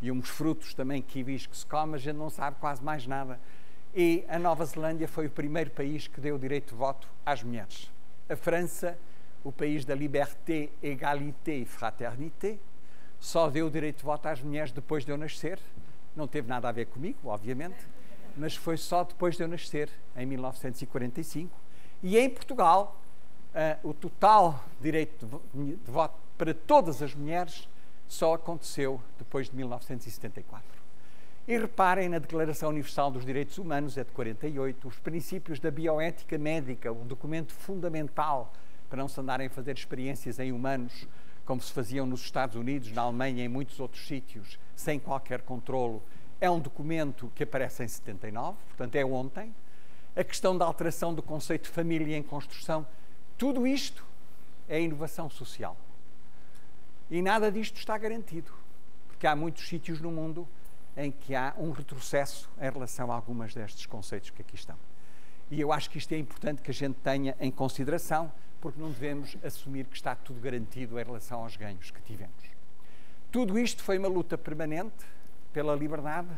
e uns frutos também kiwis que se comem, a gente não sabe quase mais nada. E a Nova Zelândia foi o primeiro país que deu direito de voto às mulheres. A França, o país da liberté, égalité e fraternité, só deu direito de voto às mulheres depois de eu nascer. Não teve nada a ver comigo, obviamente, mas foi só depois de eu nascer, em 1945. E em Portugal, o total direito de voto para todas as mulheres só aconteceu depois de 1974. E reparem na Declaração Universal dos Direitos Humanos, é de 48, os princípios da bioética médica, um documento fundamental para não se andarem a fazer experiências em humanos, como se faziam nos Estados Unidos, na Alemanha e em muitos outros sítios, sem qualquer controlo. É um documento que aparece em 79, portanto é ontem. A questão da alteração do conceito de família em construção, tudo isto é inovação social. E nada disto está garantido, porque há muitos sítios no mundo em que há um retrocesso em relação a algumas destes conceitos que aqui estão. E eu acho que isto é importante que a gente tenha em consideração, porque não devemos assumir que está tudo garantido em relação aos ganhos que tivemos. Tudo isto foi uma luta permanente pela liberdade,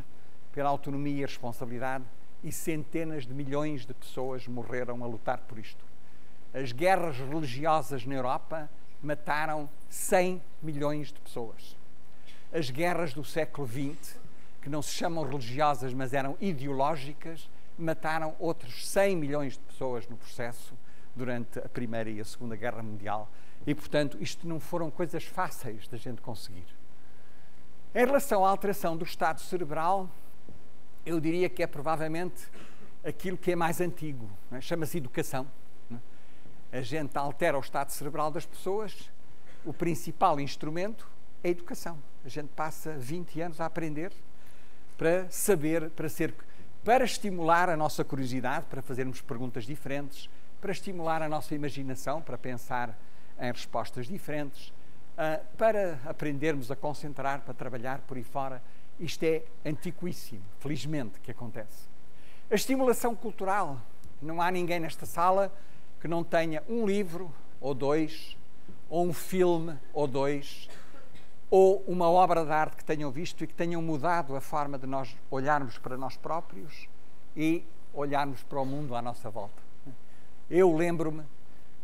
pela autonomia e responsabilidade, e centenas de milhões de pessoas morreram a lutar por isto. As guerras religiosas na Europa mataram 100 milhões de pessoas. As guerras do século XX, que não se chamam religiosas, mas eram ideológicas, mataram outros 100 milhões de pessoas no processo durante a Primeira e a Segunda Guerra Mundial. E, portanto, isto não foram coisas fáceis da gente conseguir. Em relação à alteração do estado cerebral, eu diria que é provavelmente aquilo que é mais antigo, não é? Chama-se educação. Não é? A gente altera o estado cerebral das pessoas, o principal instrumento é a educação. A gente passa 20 anos a aprender para saber, para estimular a nossa curiosidade, para fazermos perguntas diferentes, para estimular a nossa imaginação, para pensar em respostas diferentes, para aprendermos a concentrar, para trabalhar por aí fora. Isto é antiquíssimo, felizmente, que acontece. A estimulação cultural. Não há ninguém nesta sala que não tenha um livro, ou dois, ou um filme, ou dois, ou uma obra de arte que tenham visto e que tenham mudado a forma de nós olharmos para nós próprios e olharmos para o mundo à nossa volta. Eu lembro-me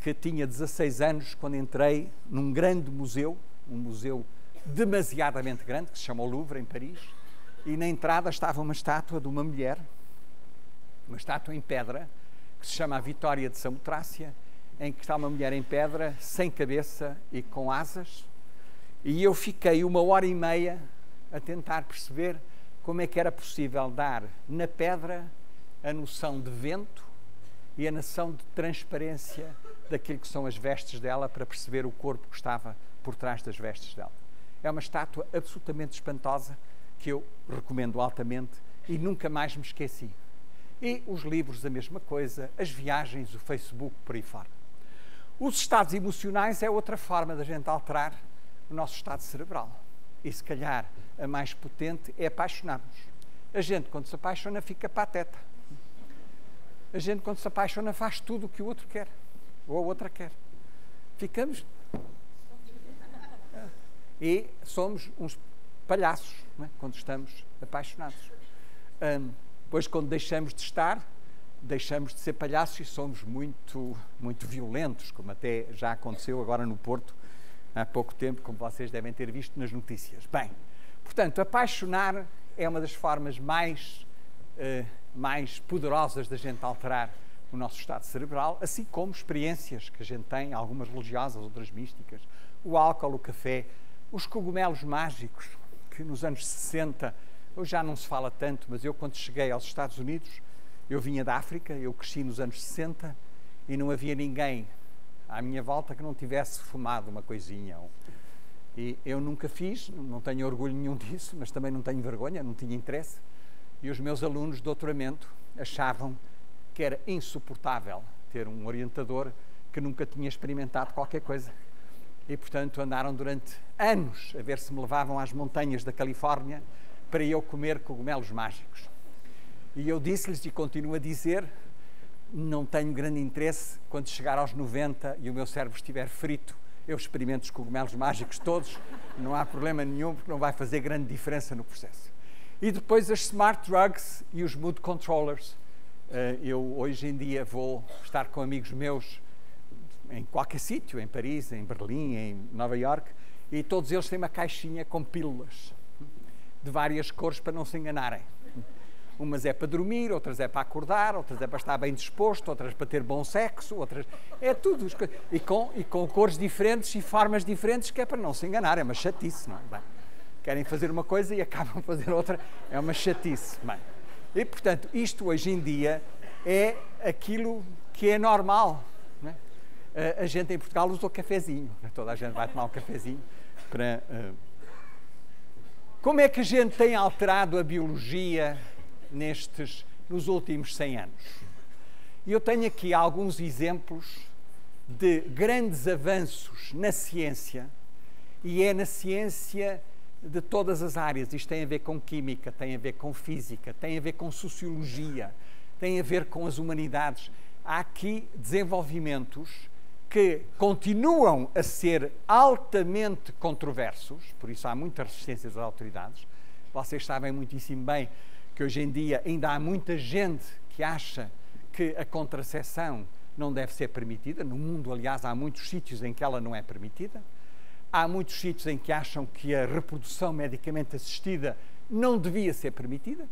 que tinha 16 anos quando entrei num grande museu, um museu demasiadamente grande, que se chama o Louvre, em Paris, e na entrada estava uma estátua de uma mulher, uma estátua em pedra, que se chama a Vitória de Samotrácia, em que está uma mulher em pedra, sem cabeça e com asas, e eu fiquei 1h30 a tentar perceber como é que era possível dar na pedra a noção de vento e a noção de transparência daquilo que são as vestes dela, para perceber o corpo que estava por trás das vestes dela. É uma estátua absolutamente espantosa que eu recomendo altamente e nunca mais me esqueci. E os livros, a mesma coisa, as viagens, o Facebook, por aí fora. Os estados emocionais é outra forma da gente alterar o nosso estado cerebral. E se calhar a mais potente é apaixonar-nos. A gente, quando se apaixona, fica pateta. A gente, quando se apaixona, faz tudo o que o outro quer, ou a outra quer. Ficamos... E somos uns palhaços, não é? Quando estamos apaixonados. Depois, quando deixamos de estar, deixamos de ser palhaços e somos muito violentos, como até já aconteceu agora no Porto, há pouco tempo, como vocês devem ter visto nas notícias. Bem, portanto, apaixonar é uma das formas mais poderosas da gente alterar o nosso estado cerebral, assim como experiências que a gente tem, algumas religiosas, outras místicas, o álcool, o café, os cogumelos mágicos, que nos anos 60, hoje já não se fala tanto, mas eu quando cheguei aos Estados Unidos, eu vinha da África, eu cresci nos anos 60 e não havia ninguém à minha volta que não tivesse fumado uma coisinha. E eu nunca fiz, não tenho orgulho nenhum disso, mas também não tenho vergonha, não tinha interesse. E os meus alunos de doutoramento achavam que era insuportável ter um orientador que nunca tinha experimentado qualquer coisa. E, portanto, andaram durante anos a ver se me levavam às montanhas da Califórnia para eu comer cogumelos mágicos. E eu disse-lhes, e continuo a dizer, não tenho grande interesse, quando chegar aos 90 e o meu cérebro estiver frito, eu experimento os cogumelos mágicos todos, não há problema nenhum, porque não vai fazer grande diferença no processo. E depois as smart drugs e os mood controllers. Eu hoje em dia vou estar com amigos meus em qualquer sítio, em Paris, em Berlim, em Nova Iorque, e todos eles têm uma caixinha com pílulas de várias cores para não se enganarem. Umas é para dormir, outras é para acordar, outras é para estar bem disposto, outras para ter bom sexo, outras... É tudo. E com cores diferentes e formas diferentes, que é para não se enganar. É uma chatice, não é? Bem, querem fazer uma coisa e acabam a fazer outra. É uma chatice. Bem, e, portanto, isto hoje em dia é aquilo que é normal. Não é? A gente em Portugal usa o cafezinho. Toda a gente vai tomar um cafezinho para... Como é que a gente tem alterado a biologia nos últimos 100 anos? E eu tenho aqui alguns exemplos de grandes avanços na ciência, e é na ciência de todas as áreas. Isto tem a ver com química, tem a ver com física, tem a ver com sociologia, tem a ver com as humanidades. Há aqui desenvolvimentos que continuam a ser altamente controversos, por isso há muita resistência das autoridades. Vocês sabem muitíssimo bem que hoje em dia ainda há muita gente que acha que a contracepção não deve ser permitida. No mundo, aliás, há muitos sítios em que ela não é permitida. Há muitos sítios em que acham que a reprodução medicamente assistida não devia ser permitida.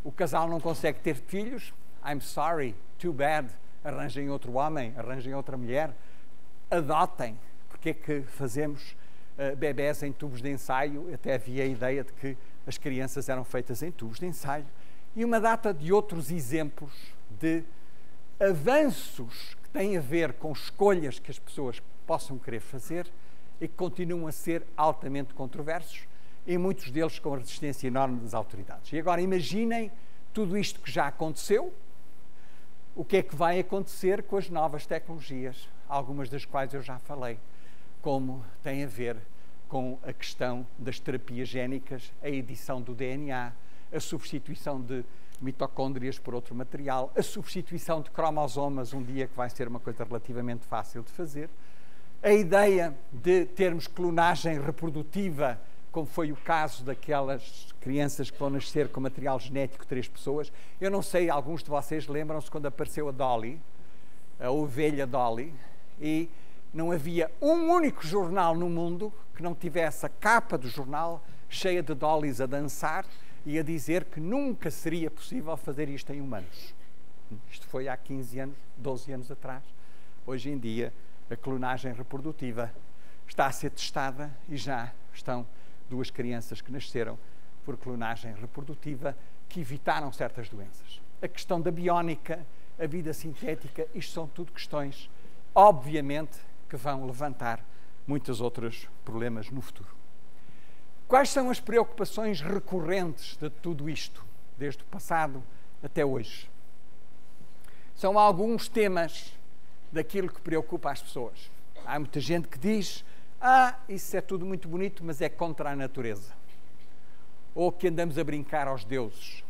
O casal não consegue ter filhos. I'm sorry, too bad. Arranjem outro homem, arranjem outra mulher. Adotem. Porque é que fazemos bebés em tubos de ensaio? Até havia a ideia de que as crianças eram feitas em tubos de ensaio. E uma data de outros exemplos de avanços que têm a ver com escolhas que as pessoas possam querer fazer e que continuam a ser altamente controversos, e muitos deles com a resistência enorme das autoridades. E agora imaginem tudo isto que já aconteceu, o que é que vai acontecer com as novas tecnologias, algumas das quais eu já falei, como tem a ver com a questão das terapias génicas, a edição do DNA, a substituição de mitocôndrias por outro material, a substituição de cromossomas, um dia que vai ser uma coisa relativamente fácil de fazer, a ideia de termos clonagem reprodutiva, como foi o caso daquelas crianças que vão nascer com material genético de 3 pessoas. Eu não sei, alguns de vocês lembram-se quando apareceu a Dolly, a ovelha Dolly, e não havia um único jornal no mundo que não tivesse a capa do jornal cheia de Dollys a dançar e a dizer que nunca seria possível fazer isto em humanos. Isto foi há 15 anos, 12 anos atrás, hoje em dia, a clonagem reprodutiva está a ser testada e já estão 2 crianças que nasceram por clonagem reprodutiva que evitaram certas doenças. A questão da biónica, a vida sintética, isto são tudo questões, obviamente, que vão levantar muitos outros problemas no futuro. Quais são as preocupações recorrentes de tudo isto, desde o passado até hoje? São alguns temas daquilo que preocupa as pessoas. Há muita gente que diz: isso é tudo muito bonito, mas é contra a natureza. Ou que andamos a brincar aos deuses.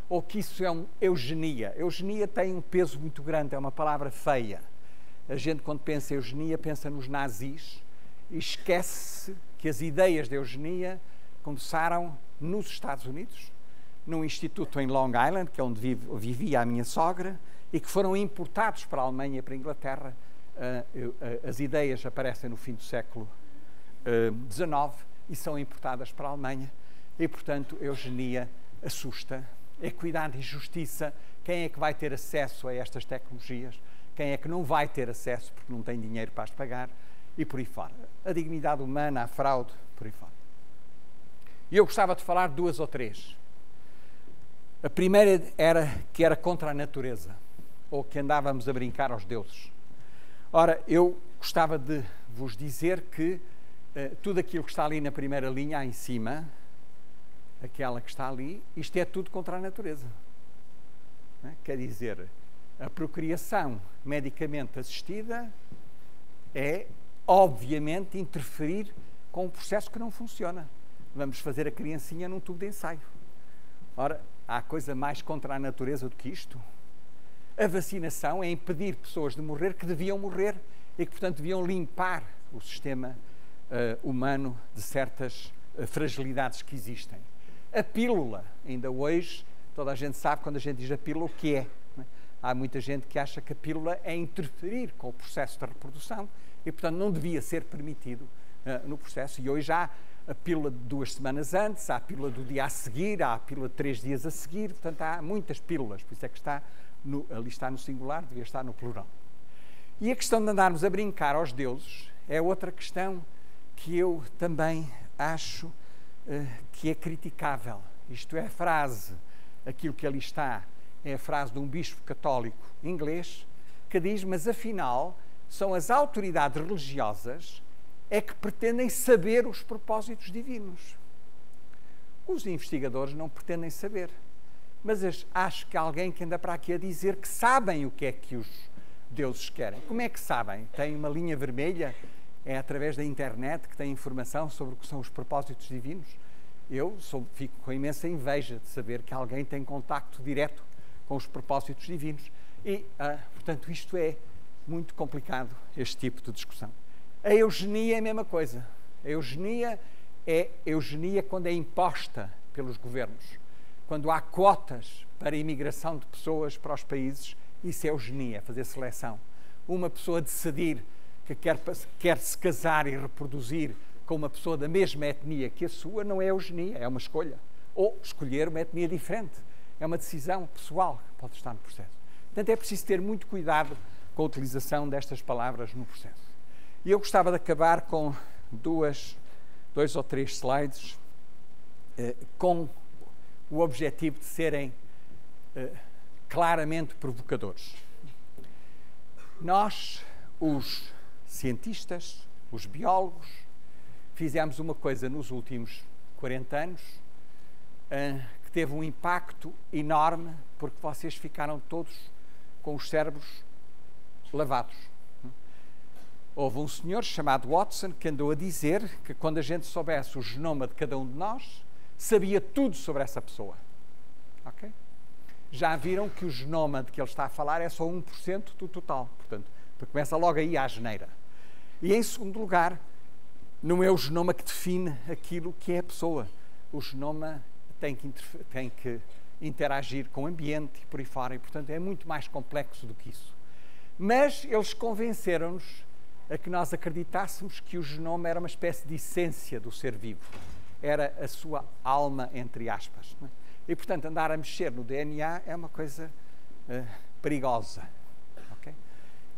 Ou que isso é eugenia. Eugenia tem um peso muito grande, é uma palavra feia. A gente, quando pensa em eugenia, pensa nos nazis e esquece que as ideias de eugenia começaram nos Estados Unidos, num instituto em Long Island, que é onde vivia a minha sogra, e que foram importados para a Alemanha e para a Inglaterra. As ideias aparecem no fim do século XIX e são importadas para a Alemanha. E, portanto, eugenia assusta. Equidade e justiça. Quem é que vai ter acesso a estas tecnologias? Quem é que não vai ter acesso porque não tem dinheiro para as pagar? E por aí fora. A dignidade humana, a fraude, por aí fora. E eu gostava de falar de 2 ou 3. A primeira era que era contra a natureza, ou que andávamos a brincar aos deuses. Ora, eu gostava de vos dizer que tudo aquilo que está ali na primeira linha, aí em cima, aquela que está ali, isto é tudo contra a natureza. Não é? Quer dizer, a procriação medicamente assistida é, obviamente, interferir com um processo que não funciona. Vamos fazer a criancinha num tubo de ensaio. Ora, há coisa mais contra a natureza do que isto? A vacinação é impedir pessoas de morrer que deviam morrer e que, portanto, deviam limpar o sistema humano de certas fragilidades que existem. A pílula, ainda hoje, toda a gente sabe, quando a gente diz a pílula, o que é. Não é? Há muita gente que acha que a pílula é interferir com o processo de reprodução e, portanto, não devia ser permitido no processo. E hoje há a pílula de 2 semanas antes, há a pílula do dia a seguir, há a pílula de 3 dias a seguir, portanto, há muitas pílulas, por isso é que ali está no singular, devia estar no plural. E a questão de andarmos a brincar aos deuses é outra questão que eu também acho que é criticável. Isto é a frase, aquilo que ali está, é a frase de um bispo católico inglês que diz: mas afinal são as autoridades religiosas é que pretendem saber os propósitos divinos. Os investigadores não pretendem saber, mas acho que há alguém que anda para aqui a dizer que sabem o que é que os deuses querem. Como é que sabem? Tem uma linha vermelha? É através da internet que tem informação sobre o que são os propósitos divinos? Eu fico com imensa inveja de saber que alguém tem contacto direto com os propósitos divinos. E, portanto, isto é muito complicado, este tipo de discussão. A eugenia é a mesma coisa. A eugenia é eugenia quando é imposta pelos governos. Quando há cotas para a imigração de pessoas para os países, isso é eugenia, fazer seleção. Uma pessoa decidir que quer se casar e reproduzir com uma pessoa da mesma etnia que a sua não é eugenia, é uma escolha. Ou escolher uma etnia diferente. É uma decisão pessoal que pode estar no processo. Portanto, é preciso ter muito cuidado com a utilização destas palavras no processo. E eu gostava de acabar com 2 ou 3 slides com o objetivo de serem claramente provocadores. Nós, os cientistas, os biólogos, fizemos uma coisa nos últimos 40 anos que teve um impacto enorme, porque vocês ficaram todos com os cérebros lavados. Houve um senhor chamado Watson que andou a dizer que quando a gente soubesse o genoma de cada um de nós, sabia tudo sobre essa pessoa. Ok? Já viram que o genoma de que ele está a falar é só 1% do total. Portanto, começa logo aí à asneira. E em segundo lugar, não é o genoma que define aquilo que é a pessoa. O genoma tem que interagir com o ambiente e por aí fora. E, portanto, é muito mais complexo do que isso. Mas eles convenceram-nos a que nós acreditássemos que o genoma era uma espécie de essência do ser vivo. Era a sua alma, entre aspas. Não é? E, portanto, andar a mexer no DNA é uma coisa perigosa. Okay?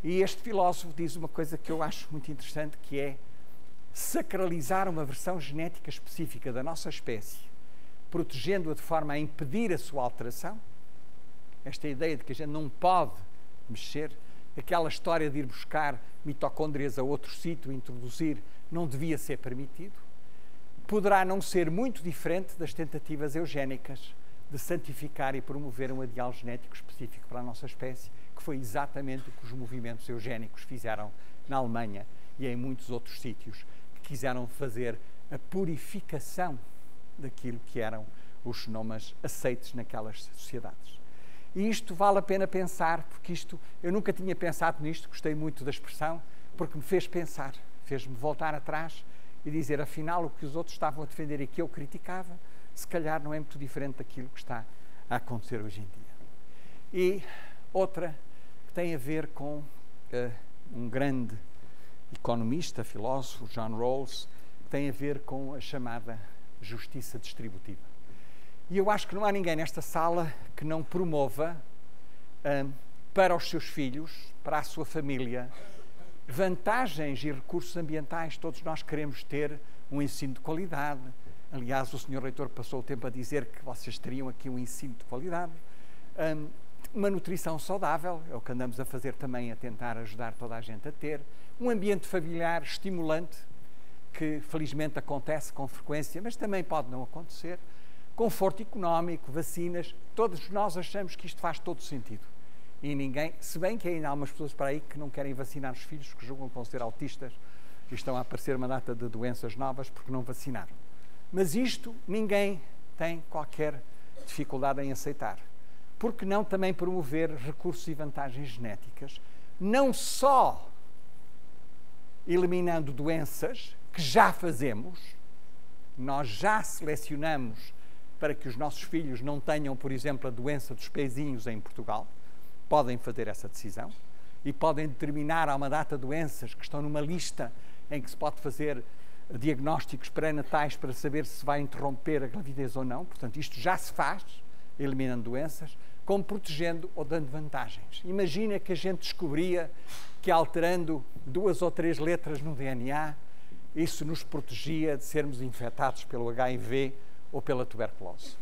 E este filósofo diz uma coisa que eu acho muito interessante, que é sacralizar uma versão genética específica da nossa espécie, protegendo-a de forma a impedir a sua alteração. Esta ideia de que a gente não pode mexer, aquela história de ir buscar mitocôndrias a outro sítio e introduzir, não devia ser permitido, poderá não ser muito diferente das tentativas eugénicas de santificar e promover um ideal genético específico para a nossa espécie, que foi exatamente o que os movimentos eugénicos fizeram na Alemanha e em muitos outros sítios, que quiseram fazer a purificação daquilo que eram os genomas aceites naquelas sociedades. E isto vale a pena pensar, porque eu nunca tinha pensado nisto, gostei muito da expressão, porque me fez pensar, fez-me voltar atrás e dizer, afinal, o que os outros estavam a defender e que eu criticava, se calhar não é muito diferente daquilo que está a acontecer hoje em dia. E outra que tem a ver com um grande economista, filósofo, John Rawls, que tem a ver com a chamada justiça distributiva. E eu acho que não há ninguém nesta sala que não promova para os seus filhos, para a sua família, vantagens e recursos ambientais. Todos nós queremos ter um ensino de qualidade. Aliás, o Sr. Reitor passou o tempo a dizer que vocês teriam aqui um ensino de qualidade. Uma nutrição saudável, é o que andamos a fazer também, a tentar ajudar toda a gente a ter. Um ambiente familiar estimulante, que felizmente acontece com frequência, mas também pode não acontecer. Conforto económico, vacinas, todos nós achamos que isto faz todo sentido. E ninguém, se bem que ainda há umas pessoas para aí que não querem vacinar os filhos, que julgam que vão ser autistas e estão a aparecer uma data de doenças novas porque não vacinaram. Mas isto ninguém tem qualquer dificuldade em aceitar. Por que não também promover recursos e vantagens genéticas, não só eliminando doenças, que já fazemos, nós já selecionamos para que os nossos filhos não tenham, por exemplo, a doença dos pezinhos em Portugal, podem fazer essa decisão e podem determinar, há uma data de doenças que estão numa lista em que se pode fazer diagnósticos pré-natais para saber se vai interromper a gravidez ou não. Portanto, isto já se faz, eliminando doenças, como protegendo ou dando vantagens. Imagina que a gente descobria que alterando 2 ou 3 letras no DNA, isso nos protegia de sermos infectados pelo HIV ou pela tuberculose.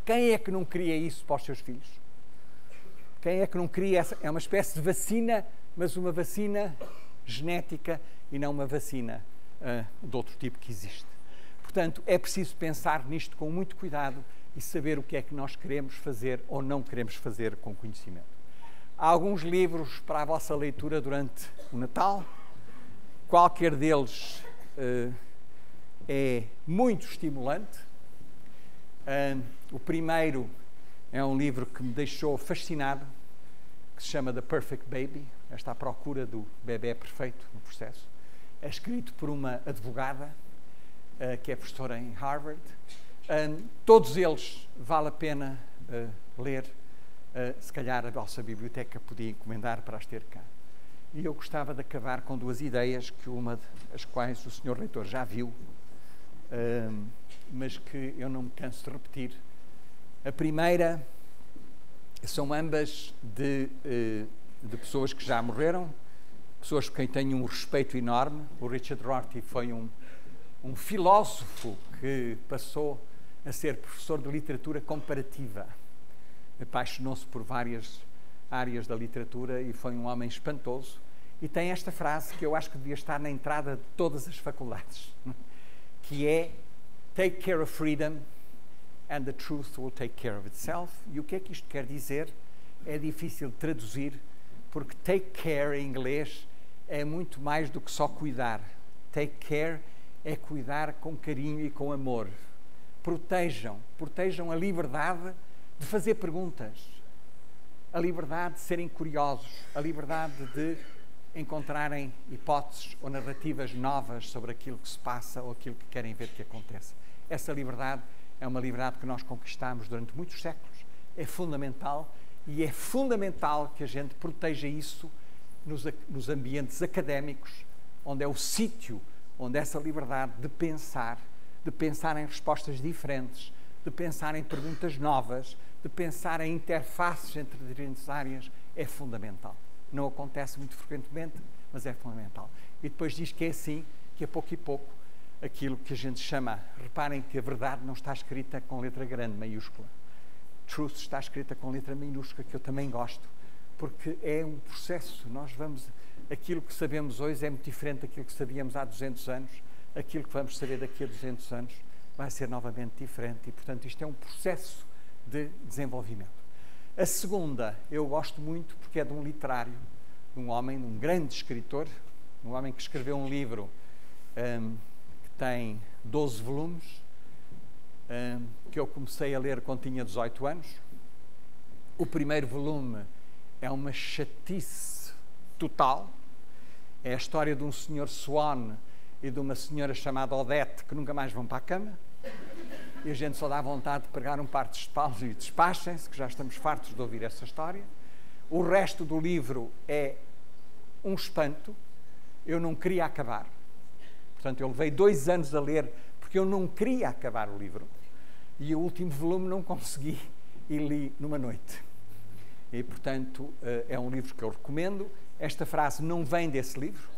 Quem é que não queria isso para os seus filhos? Quem é que não queria essa? É uma espécie de vacina, mas uma vacina genética e não uma vacina de outro tipo que existe. Portanto, é preciso pensar nisto com muito cuidado e saber o que é que nós queremos fazer ou não queremos fazer com conhecimento. Há alguns livros para a vossa leitura durante o Natal. Qualquer deles é muito estimulante. O primeiro é um livro que me deixou fascinado, que se chama The Perfect Baby, esta à procura do bebê perfeito no processo. É escrito por uma advogada que é professora em Harvard. Todos eles vale a pena ler. Se calhar a vossa biblioteca podia encomendar para as ter cá. E eu gostava de acabar com 2 ideias, que uma das quais o Sr. Reitor já viu, mas que eu não me canso de repetir. A primeira são ambas de pessoas que já morreram, pessoas por quem tenho um respeito enorme. O Richard Rorty foi um filósofo que passou a ser professor de literatura comparativa. Apaixonou-se por várias áreas da literatura e foi um homem espantoso. E tem esta frase que eu acho que devia estar na entrada de todas as faculdades, que é "Take care of freedom and the truth will take care of itself." E o que é que isto quer dizer? É difícil de traduzir, porque take care em inglês é muito mais do que só cuidar. Take care é cuidar com carinho e com amor. Protejam a liberdade de fazer perguntas, a liberdade de serem curiosos, a liberdade de encontrarem hipóteses ou narrativas novas sobre aquilo que se passa ou aquilo que querem ver que aconteça. Essa liberdade é uma liberdade que nós conquistamos durante muitos séculos. É fundamental, e é fundamental que a gente proteja isso nos ambientes académicos, onde é o sítio onde essa liberdade de pensar em respostas diferentes, de pensar em perguntas novas, de pensar em interfaces entre diferentes áreas, é fundamental. Não acontece muito frequentemente, mas é fundamental. E depois diz que é assim, que a pouco e pouco, aquilo que a gente chama, reparem que a verdade não está escrita com letra grande, maiúscula. Truth está escrita com letra minúscula, que eu também gosto, porque é um processo. Aquilo que sabemos hoje é muito diferente daquilo que sabíamos há 200 anos, aquilo que vamos saber daqui a 200 anos vai ser novamente diferente e, portanto, isto é um processo de desenvolvimento. A segunda eu gosto muito porque é de um literário, de um homem, de um grande escritor, um homem que escreveu um livro que tem 12 volumes, que eu comecei a ler quando tinha 18 anos. O primeiro volume é uma chatice total, é a história de um senhor Swan e de uma senhora chamada Odette que nunca mais vão para a cama, e a gente só dá vontade de pegar um par de paus e despachem-se, que já estamos fartos de ouvir essa história. O resto do livro é um espanto, eu não queria acabar. Portanto, eu levei 2 anos a ler porque eu não queria acabar o livro, e o último volume não consegui e li numa noite. E, portanto, é um livro que eu recomendo. Esta frase não vem desse livro,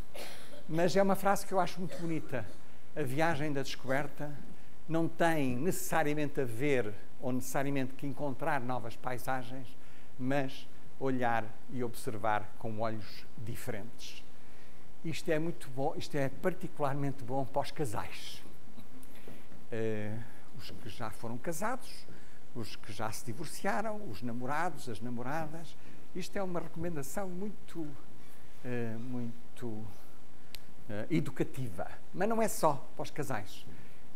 mas é uma frase que eu acho muito bonita. A viagem da descoberta não tem necessariamente a ver ou necessariamente que encontrar novas paisagens, mas olhar e observar com olhos diferentes. Isto é muito bom, isto é particularmente bom para os casais. Os que já foram casados, os que já se divorciaram, os namorados, as namoradas. Isto é uma recomendação muito educativa, mas não é só para os casais.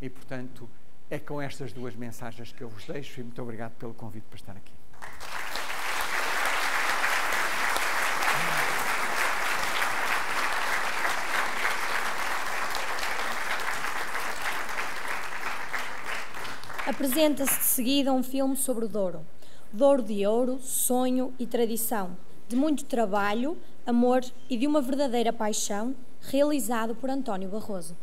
E, portanto, é com estas 2 mensagens que eu vos deixo, e muito obrigado pelo convite para estar aqui. Apresenta-se de seguida um filme sobre o Douro. Douro de ouro, sonho e tradição, de muito trabalho, amor e de uma verdadeira paixão, realizado por António Barroso.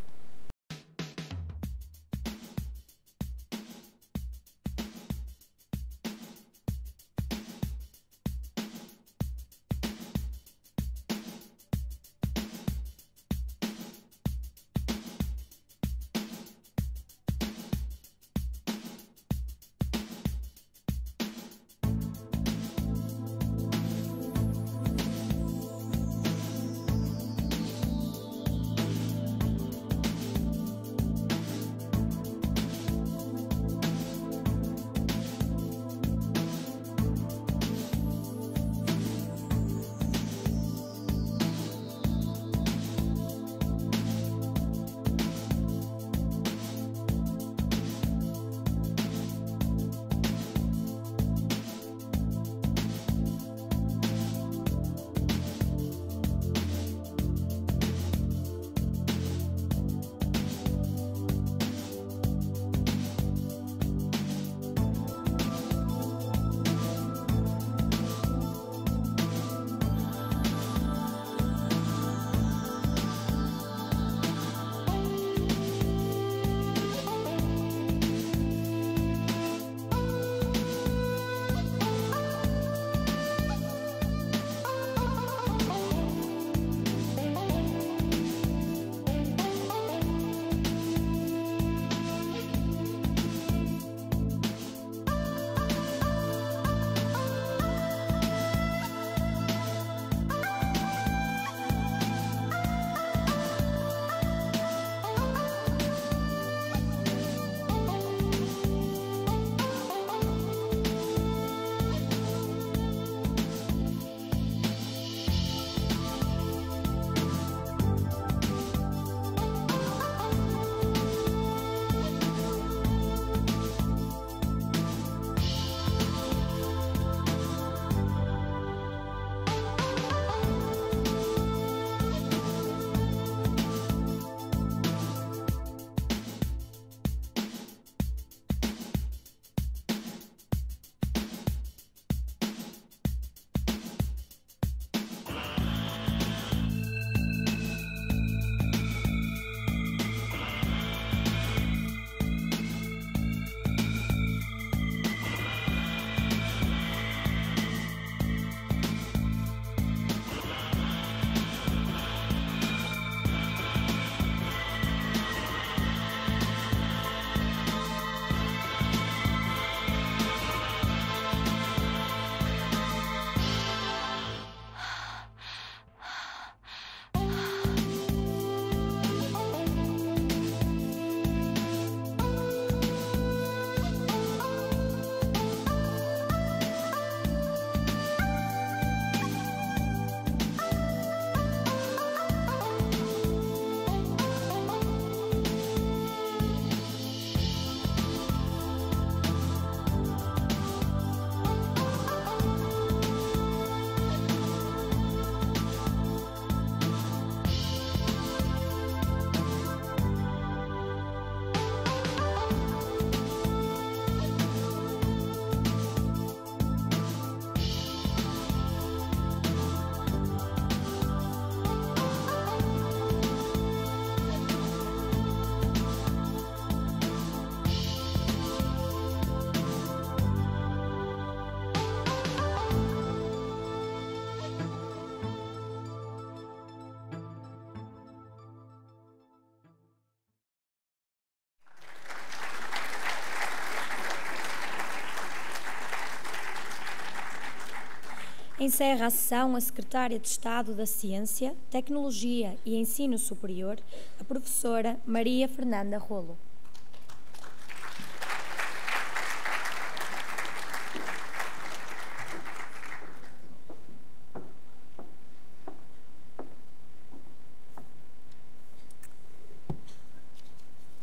Encerra a sessão a Secretária de Estado da Ciência, Tecnologia e Ensino Superior, a professora Maria Fernanda Rolo.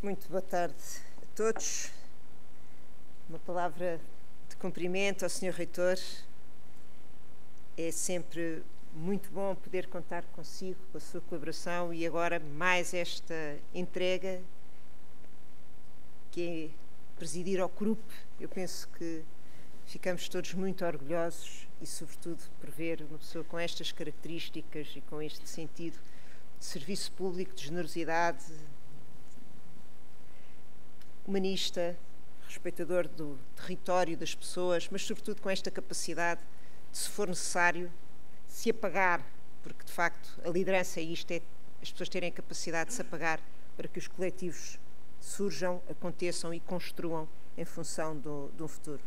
Muito boa tarde a todos. Uma palavra de cumprimento ao Sr. Reitor. É sempre muito bom poder contar consigo, com a sua colaboração e agora mais esta entrega que é presidir ao CRUP. Eu penso que ficamos todos muito orgulhosos e sobretudo por ver uma pessoa com estas características e com este sentido de serviço público, de generosidade, humanista, respeitador do território das pessoas, mas sobretudo com esta capacidade de, se for necessário, se apagar, porque de facto a liderança é isto, é as pessoas terem a capacidade de se apagar para que os coletivos surjam, aconteçam e construam em função de um futuro.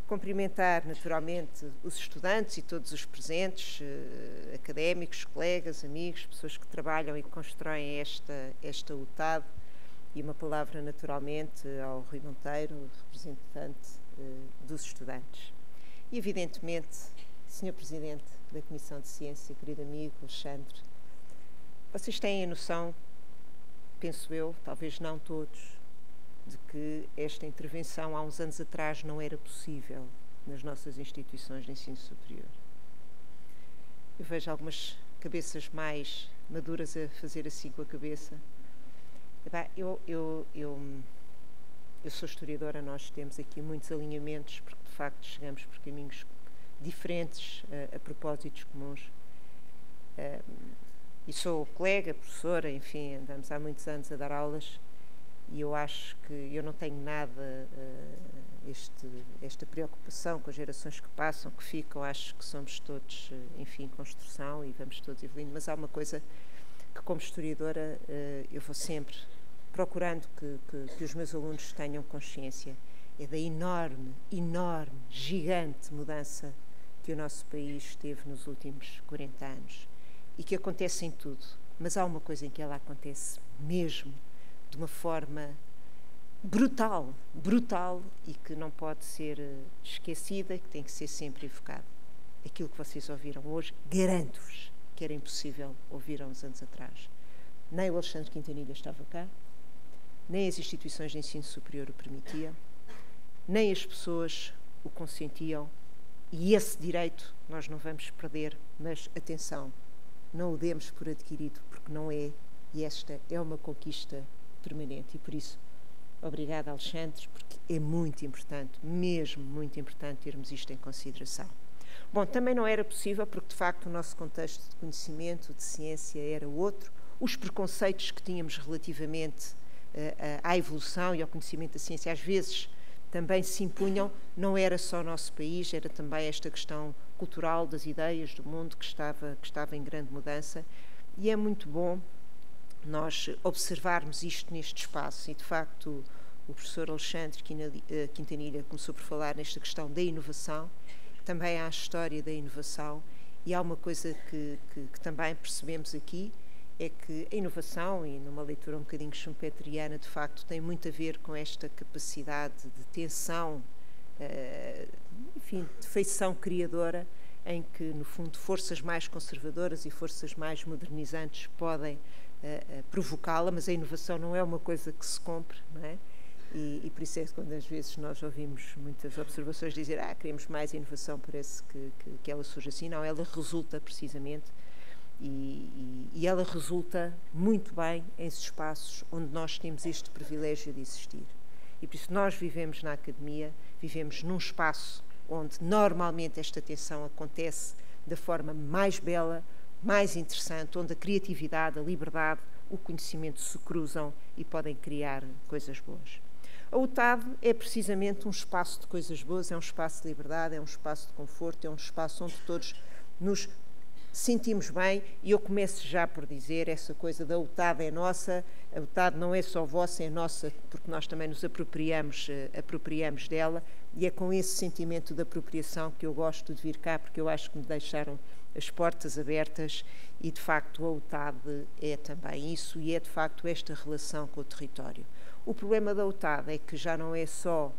Cumprimentar naturalmente os estudantes e todos os presentes, académicos, colegas, amigos, pessoas que trabalham e que constroem esta UTAD. E uma palavra, naturalmente, ao Rui Monteiro, representante dos estudantes. E, evidentemente, Sr. Presidente da Comissão de Ciência, querido amigo Alexandre, vocês têm a noção, penso eu, talvez não todos, de que esta intervenção há uns anos atrás não era possível nas nossas instituições de ensino superior. Eu vejo algumas cabeças mais maduras a fazer assim com a cabeça. Eu sou historiadora, nós temos aqui muitos alinhamentos, porque de facto chegamos por caminhos diferentes a propósitos comuns. E sou colega, professora, enfim, andamos há muitos anos a dar aulas e eu acho que eu não tenho nada esta preocupação com as gerações que passam, que ficam, acho que somos todos, enfim, em construção e vamos todos evoluindo, mas há uma coisa que como historiadora eu vou sempre procurando que os meus alunos tenham consciência, é da enorme, gigante mudança que o nosso país teve nos últimos 40 anos e que acontece em tudo, mas há uma coisa em que ela acontece mesmo de uma forma brutal e que não pode ser esquecida, que tem que ser sempre evocada. Aquilo que vocês ouviram hoje, garanto-vos que era impossível ouvir há uns anos atrás. Nem o Alexandre Quintanilha estava cá, nem as instituições de ensino superior o permitiam, nem as pessoas o consentiam, e esse direito nós não vamos perder, mas atenção, não o demos por adquirido, porque não é, e esta é uma conquista permanente, e por isso, obrigada Alexandre, porque é muito importante, mesmo muito importante termos isto em consideração. Bom, também não era possível, porque de facto o nosso contexto de conhecimento, de ciência era outro, os preconceitos que tínhamos relativamente à evolução e ao conhecimento da ciência às vezes também se impunham, não era só o nosso país, era também esta questão cultural das ideias do mundo que estava em grande mudança e é muito bom nós observarmos isto neste espaço e de facto o professor Alexandre Quintanilha começou por falar nesta questão da inovação, também há a história da inovação e há uma coisa que também percebemos aqui, é que a inovação, e numa leitura um bocadinho schumpeteriana, de facto, tem muito a ver com esta capacidade de tensão, enfim, de feição criadora, em que, no fundo, forças mais conservadoras e forças mais modernizantes podem provocá-la, mas a inovação não é uma coisa que se compre, não é? E por isso é que quando às vezes nós ouvimos muitas observações dizer queremos mais inovação, parece que ela surge assim. Não, ela resulta precisamente e ela resulta muito bem em espaços onde nós temos este privilégio de existir. E por isso nós vivemos na academia, vivemos num espaço onde normalmente esta tensão acontece da forma mais bela, mais interessante, onde a criatividade, a liberdade, o conhecimento se cruzam e podem criar coisas boas. A UTAD é precisamente um espaço de coisas boas, é um espaço de liberdade, é um espaço de conforto, é um espaço onde todos nos sentimos bem, e eu começo já por dizer essa coisa da UTAD é nossa, a UTAD não é só vossa, é nossa, porque nós também nos apropriamos dela, e é com esse sentimento de apropriação que eu gosto de vir cá, porque eu acho que me deixaram as portas abertas e, de facto, a UTAD é também isso e é, de facto, esta relação com o território. O problema da UTAD é que já não é só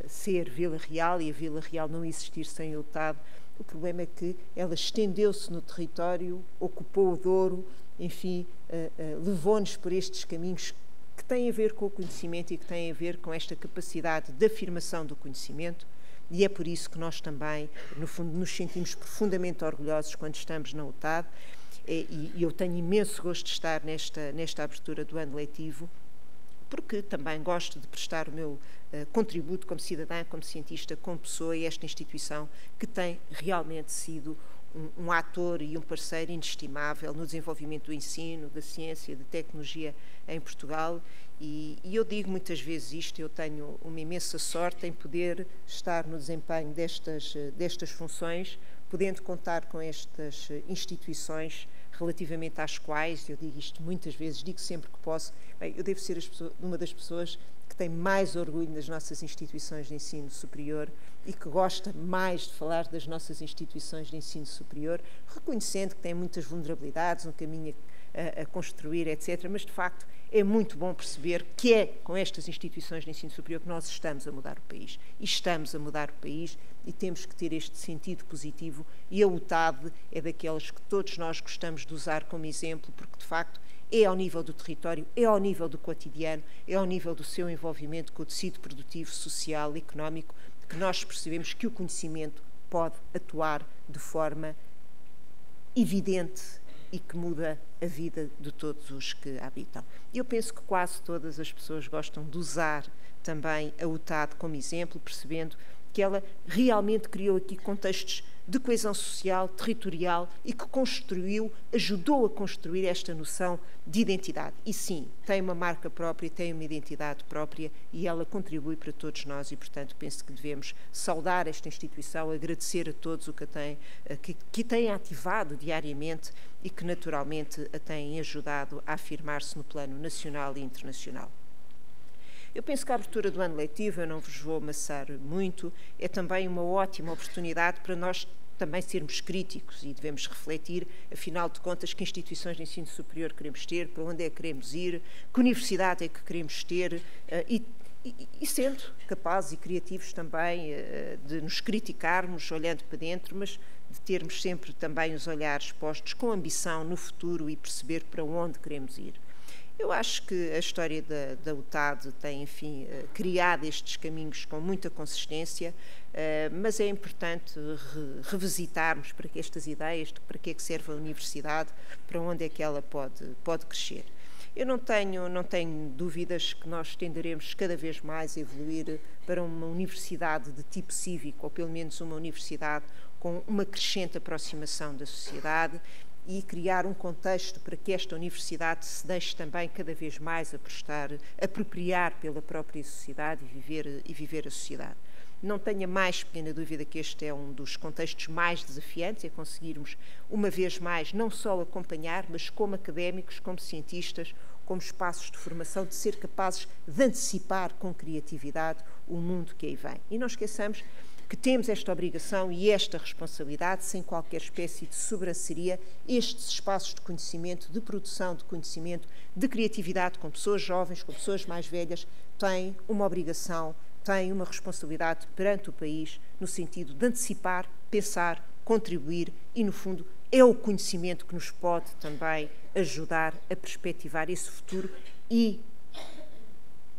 ser Vila Real e a Vila Real não existir sem a UTAD. O problema é que ela estendeu-se no território, ocupou o Douro, enfim, levou-nos por estes caminhos que têm a ver com o conhecimento e que têm a ver com esta capacidade de afirmação do conhecimento, e é por isso que nós também, no fundo, nos sentimos profundamente orgulhosos quando estamos na UTAD, e eu tenho imenso gosto de estar nesta abertura do ano letivo, porque também gosto de prestar o meu contributo como cidadã, como cientista, como pessoa a esta instituição que tem realmente sido um ator e um parceiro inestimável no desenvolvimento do ensino, da ciência, da tecnologia em Portugal. E eu digo muitas vezes isto, eu tenho uma imensa sorte em poder estar no desempenho destas funções, podendo contar com estas instituições relativamente às quais, eu digo isto muitas vezes, digo sempre que posso, bem, eu devo ser uma das pessoas que tem mais orgulho nas nossas instituições de ensino superior e que gosta mais de falar das nossas instituições de ensino superior, reconhecendo que tem muitas vulnerabilidades, um caminho a construir, etc. Mas, de facto, é muito bom perceber que é com estas instituições de ensino superior que nós estamos a mudar o país. E estamos a mudar o país e temos que ter este sentido positivo, e a UTAD é daquelas que todos nós gostamos de usar como exemplo, porque, de facto, é ao nível do território, é ao nível do cotidiano, é ao nível do seu envolvimento com o tecido produtivo, social e económico, que nós percebemos que o conhecimento pode atuar de forma evidente e que muda a vida de todos os que a habitam. Eu penso que quase todas as pessoas gostam de usar também a UTAD como exemplo, percebendo que ela realmente criou aqui contextos de coesão social, territorial e que ajudou a construir esta noção de identidade. E sim, tem uma marca própria, tem uma identidade própria e ela contribui para todos nós e, portanto, penso que devemos saudar esta instituição, agradecer a todos o que têm ativado diariamente e que naturalmente a têm ajudado a afirmar-se no plano nacional e internacional. Eu penso que a abertura do ano letivo, eu não vos vou amassar muito, é também uma ótima oportunidade para nós também sermos críticos e devemos refletir, afinal de contas, que instituições de ensino superior queremos ter, para onde é que queremos ir, que universidade é que queremos ter e sendo capazes e criativos também de nos criticarmos, olhando para dentro, mas de termos sempre também os olhares postos com ambição no futuro e perceber para onde queremos ir. Eu acho que a história da UTAD tem, enfim, criado estes caminhos com muita consistência, mas é importante revisitarmos para que estas ideias, para que é que serve a universidade, para onde é que ela pode crescer. Eu não tenho dúvidas que nós tenderemos cada vez mais a evoluir para uma universidade de tipo cívico, ou pelo menos uma universidade com uma crescente aproximação da sociedade, e criar um contexto para que esta universidade se deixe também cada vez mais apropriar pela própria sociedade e viver a sociedade. Não tenha mais pequena dúvida que este é um dos contextos mais desafiantes, é conseguirmos, uma vez mais, não só acompanhar, mas como académicos, como cientistas, como espaços de formação, de ser capazes de antecipar com criatividade o mundo que aí vem. E não esqueçamos que temos esta obrigação e esta responsabilidade, sem qualquer espécie de sobranceria, estes espaços de conhecimento, de produção de conhecimento, de criatividade, com pessoas jovens, com pessoas mais velhas, têm uma obrigação, têm uma responsabilidade perante o país, no sentido de antecipar, pensar, contribuir e, no fundo, é o conhecimento que nos pode também ajudar a perspectivar esse futuro e,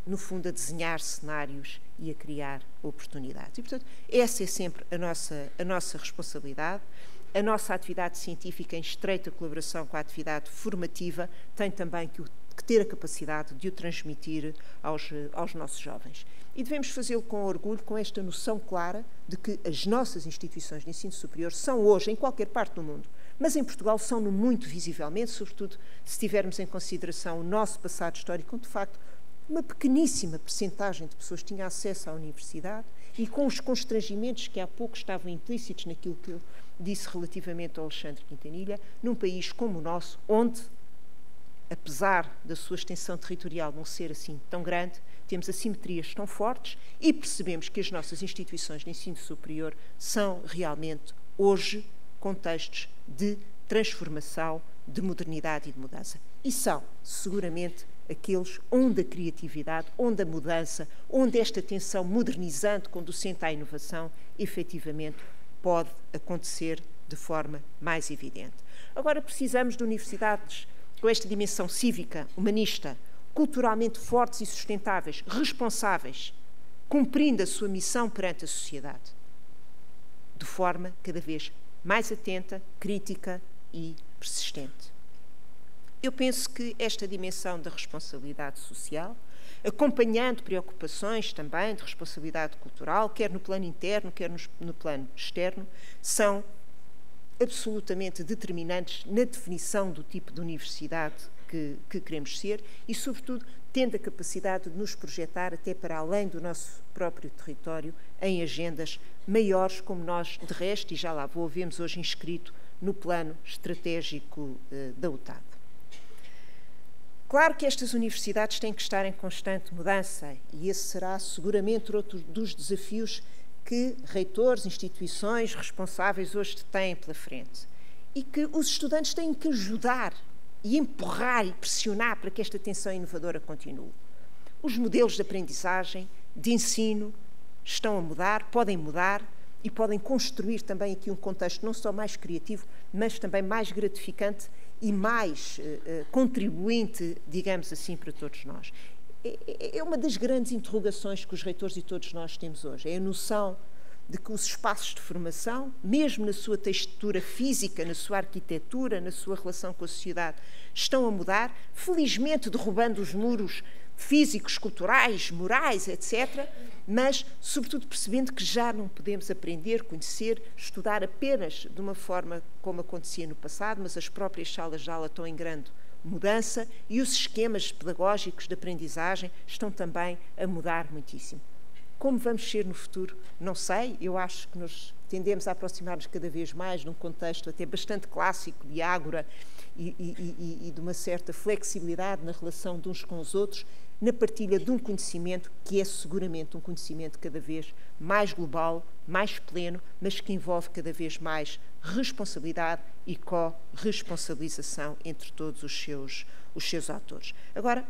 no fundo, a desenhar cenários e a criar oportunidades. E, portanto, essa é sempre a nossa responsabilidade. A nossa atividade científica, em estreita colaboração com a atividade formativa, tem também que ter a capacidade de o transmitir aos nossos jovens. E devemos fazê-lo com orgulho, com esta noção clara de que as nossas instituições de ensino superior são hoje, em qualquer parte do mundo, mas em Portugal são-no muito visivelmente, sobretudo se tivermos em consideração o nosso passado histórico, onde, de facto, uma pequeníssima percentagem de pessoas tinha acesso à universidade e com os constrangimentos que há pouco estavam implícitos naquilo que eu disse relativamente ao Alexandre Quintanilha, num país como o nosso, onde, apesar da sua extensão territorial não ser assim tão grande, temos assimetrias tão fortes e percebemos que as nossas instituições de ensino superior são realmente, hoje, contextos de transformação, de modernidade e de mudança. E são, seguramente, aqueles onde a criatividade, onde a mudança, onde esta tensão modernizante, conducente à inovação, efetivamente pode acontecer de forma mais evidente. Agora precisamos de universidades com esta dimensão cívica, humanista, culturalmente fortes e sustentáveis, responsáveis, cumprindo a sua missão perante a sociedade, de forma cada vez mais atenta, crítica e persistente. Eu penso que esta dimensão da responsabilidade social, acompanhando preocupações também de responsabilidade cultural, quer no plano interno, quer no plano externo, são absolutamente determinantes na definição do tipo de universidade que queremos ser e, sobretudo, tendo a capacidade de nos projetar até para além do nosso próprio território em agendas maiores, como nós, de resto, e já lá vou, vemos hoje inscrito no plano estratégico da UTAD. Claro que estas universidades têm que estar em constante mudança e esse será seguramente outro dos desafios que reitores, instituições responsáveis hoje têm pela frente e que os estudantes têm que ajudar e empurrar e pressionar para que esta tensão inovadora continue. Os modelos de aprendizagem, de ensino, estão a mudar e podem construir também aqui um contexto não só mais criativo, mas também mais gratificante e mais contribuinte, digamos assim, para todos nós. É uma das grandes interrogações que os reitores e todos nós temos hoje, é a noção de que os espaços de formação, mesmo na sua textura física, na sua arquitetura, na sua relação com a sociedade, estão a mudar, felizmente derrubando os muros físicos, culturais, morais, etc., mas, sobretudo, percebendo que já não podemos aprender, conhecer, estudar apenas de uma forma como acontecia no passado, mas as próprias salas de aula estão em grande mudança e os esquemas pedagógicos de aprendizagem estão também a mudar muitíssimo. Como vamos ser no futuro? Não sei, eu acho que nos tendemos a aproximar-nos cada vez mais de um contexto até bastante clássico de ágora e de uma certa flexibilidade na relação de uns com os outros, na partilha de um conhecimento que é seguramente um conhecimento cada vez mais global, mais pleno, mas que envolve cada vez mais responsabilidade e corresponsabilização entre todos os seus atores. Agora,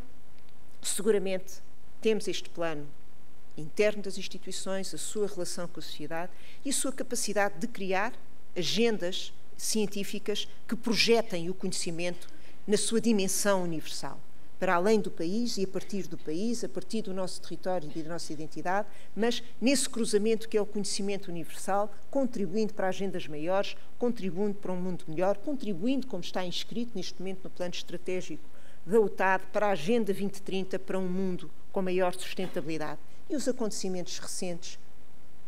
seguramente temos este plano interno das instituições, a sua relação com a sociedade e a sua capacidade de criar agendas científicas que projetem o conhecimento na sua dimensão universal, para além do país e a partir do país, a partir do nosso território e da nossa identidade, mas nesse cruzamento que é o conhecimento universal, contribuindo para agendas maiores, contribuindo para um mundo melhor, contribuindo, como está inscrito neste momento no plano estratégico da UTAD, para a Agenda 2030, para um mundo com maior sustentabilidade. E os acontecimentos recentes,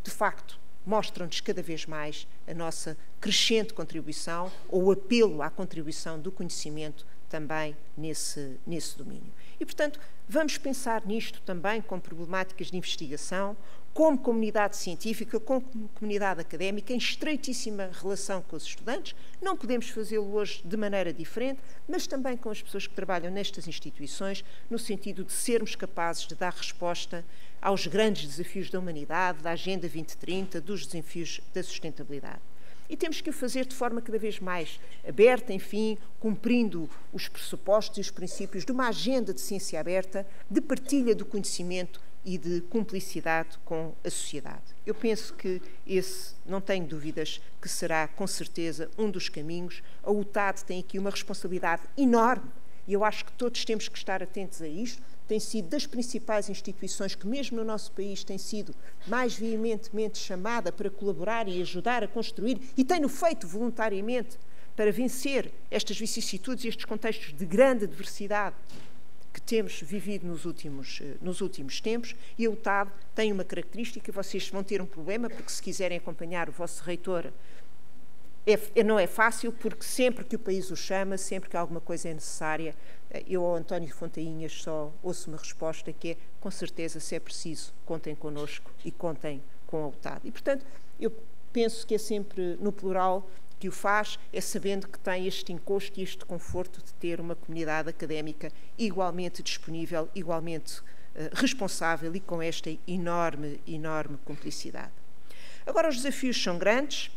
de facto, mostram-nos cada vez mais a nossa crescente contribuição ou o apelo à contribuição do conhecimento também nesse domínio. E, portanto, vamos pensar nisto também como problemáticas de investigação, como comunidade científica, como comunidade académica, em estreitíssima relação com os estudantes. Não podemos fazê-lo hoje de maneira diferente, mas também com as pessoas que trabalham nestas instituições, no sentido de sermos capazes de dar resposta aos grandes desafios da humanidade, da Agenda 2030, dos desafios da sustentabilidade. E temos que o fazer de forma cada vez mais aberta, enfim, cumprindo os pressupostos e os princípios de uma agenda de ciência aberta, de partilha do conhecimento e de cumplicidade com a sociedade. Eu penso que esse, não tenho dúvidas, que será com certeza um dos caminhos. A UTAD tem aqui uma responsabilidade enorme e eu acho que todos temos que estar atentos a isto. Tem sido das principais instituições que, mesmo no nosso país, tem sido mais veementemente chamada para colaborar e ajudar a construir, e tem-no feito voluntariamente para vencer estas vicissitudes e estes contextos de grande diversidade que temos vivido nos últimos tempos. E a UTAD tem uma característica, vocês vão ter um problema, porque se quiserem acompanhar o vosso reitor, não é fácil, porque sempre que o país o chama, sempre que alguma coisa é necessária, eu ao António Fontainhas só ouço uma resposta que é, com certeza, se é preciso, contem connosco e contem com a UTAD. E, portanto, eu penso que é sempre no plural que o faz, é sabendo que tem este encosto e este conforto de ter uma comunidade académica igualmente disponível, igualmente responsável e com esta enorme cumplicidade. Agora, os desafios são grandes.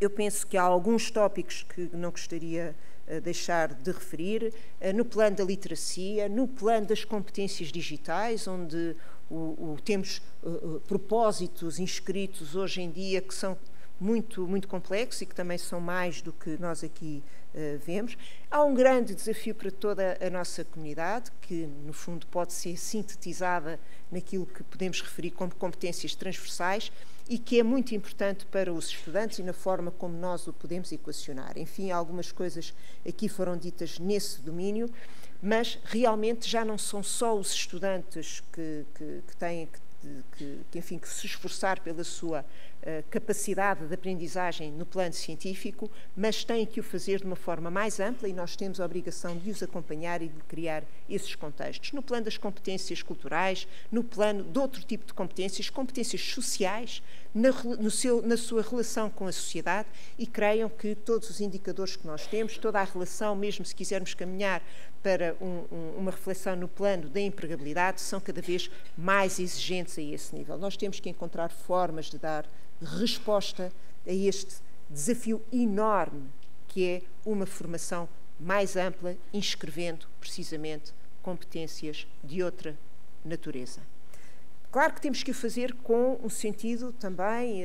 Eu penso que há alguns tópicos que não gostaria deixar de referir, no plano da literacia, no plano das competências digitais, onde temos propósitos inscritos hoje em dia que são muito complexos e que também são mais do que nós aqui vemos. Há um grande desafio para toda a nossa comunidade, que no fundo pode ser sintetizada naquilo que podemos referir como competências transversais e que é muito importante para os estudantes e na forma como nós o podemos equacionar. Enfim, algumas coisas aqui foram ditas nesse domínio, mas realmente já não são só os estudantes que têm que se esforçar pela sua capacidade de aprendizagem no plano científico, mas têm que o fazer de uma forma mais ampla e nós temos a obrigação de os acompanhar e de criar esses contextos. No plano das competências culturais, no plano de outro tipo de competências sociais, na sua relação com a sociedade, e creiam que todos os indicadores que nós temos, toda a relação, mesmo se quisermos caminhar para uma reflexão no plano da empregabilidade, são cada vez mais exigentes a esse nível. Nós temos que encontrar formas de dar resposta a este desafio enorme que é uma formação mais ampla, inscrevendo precisamente competências de outra natureza. Claro que temos que o fazer com um sentido também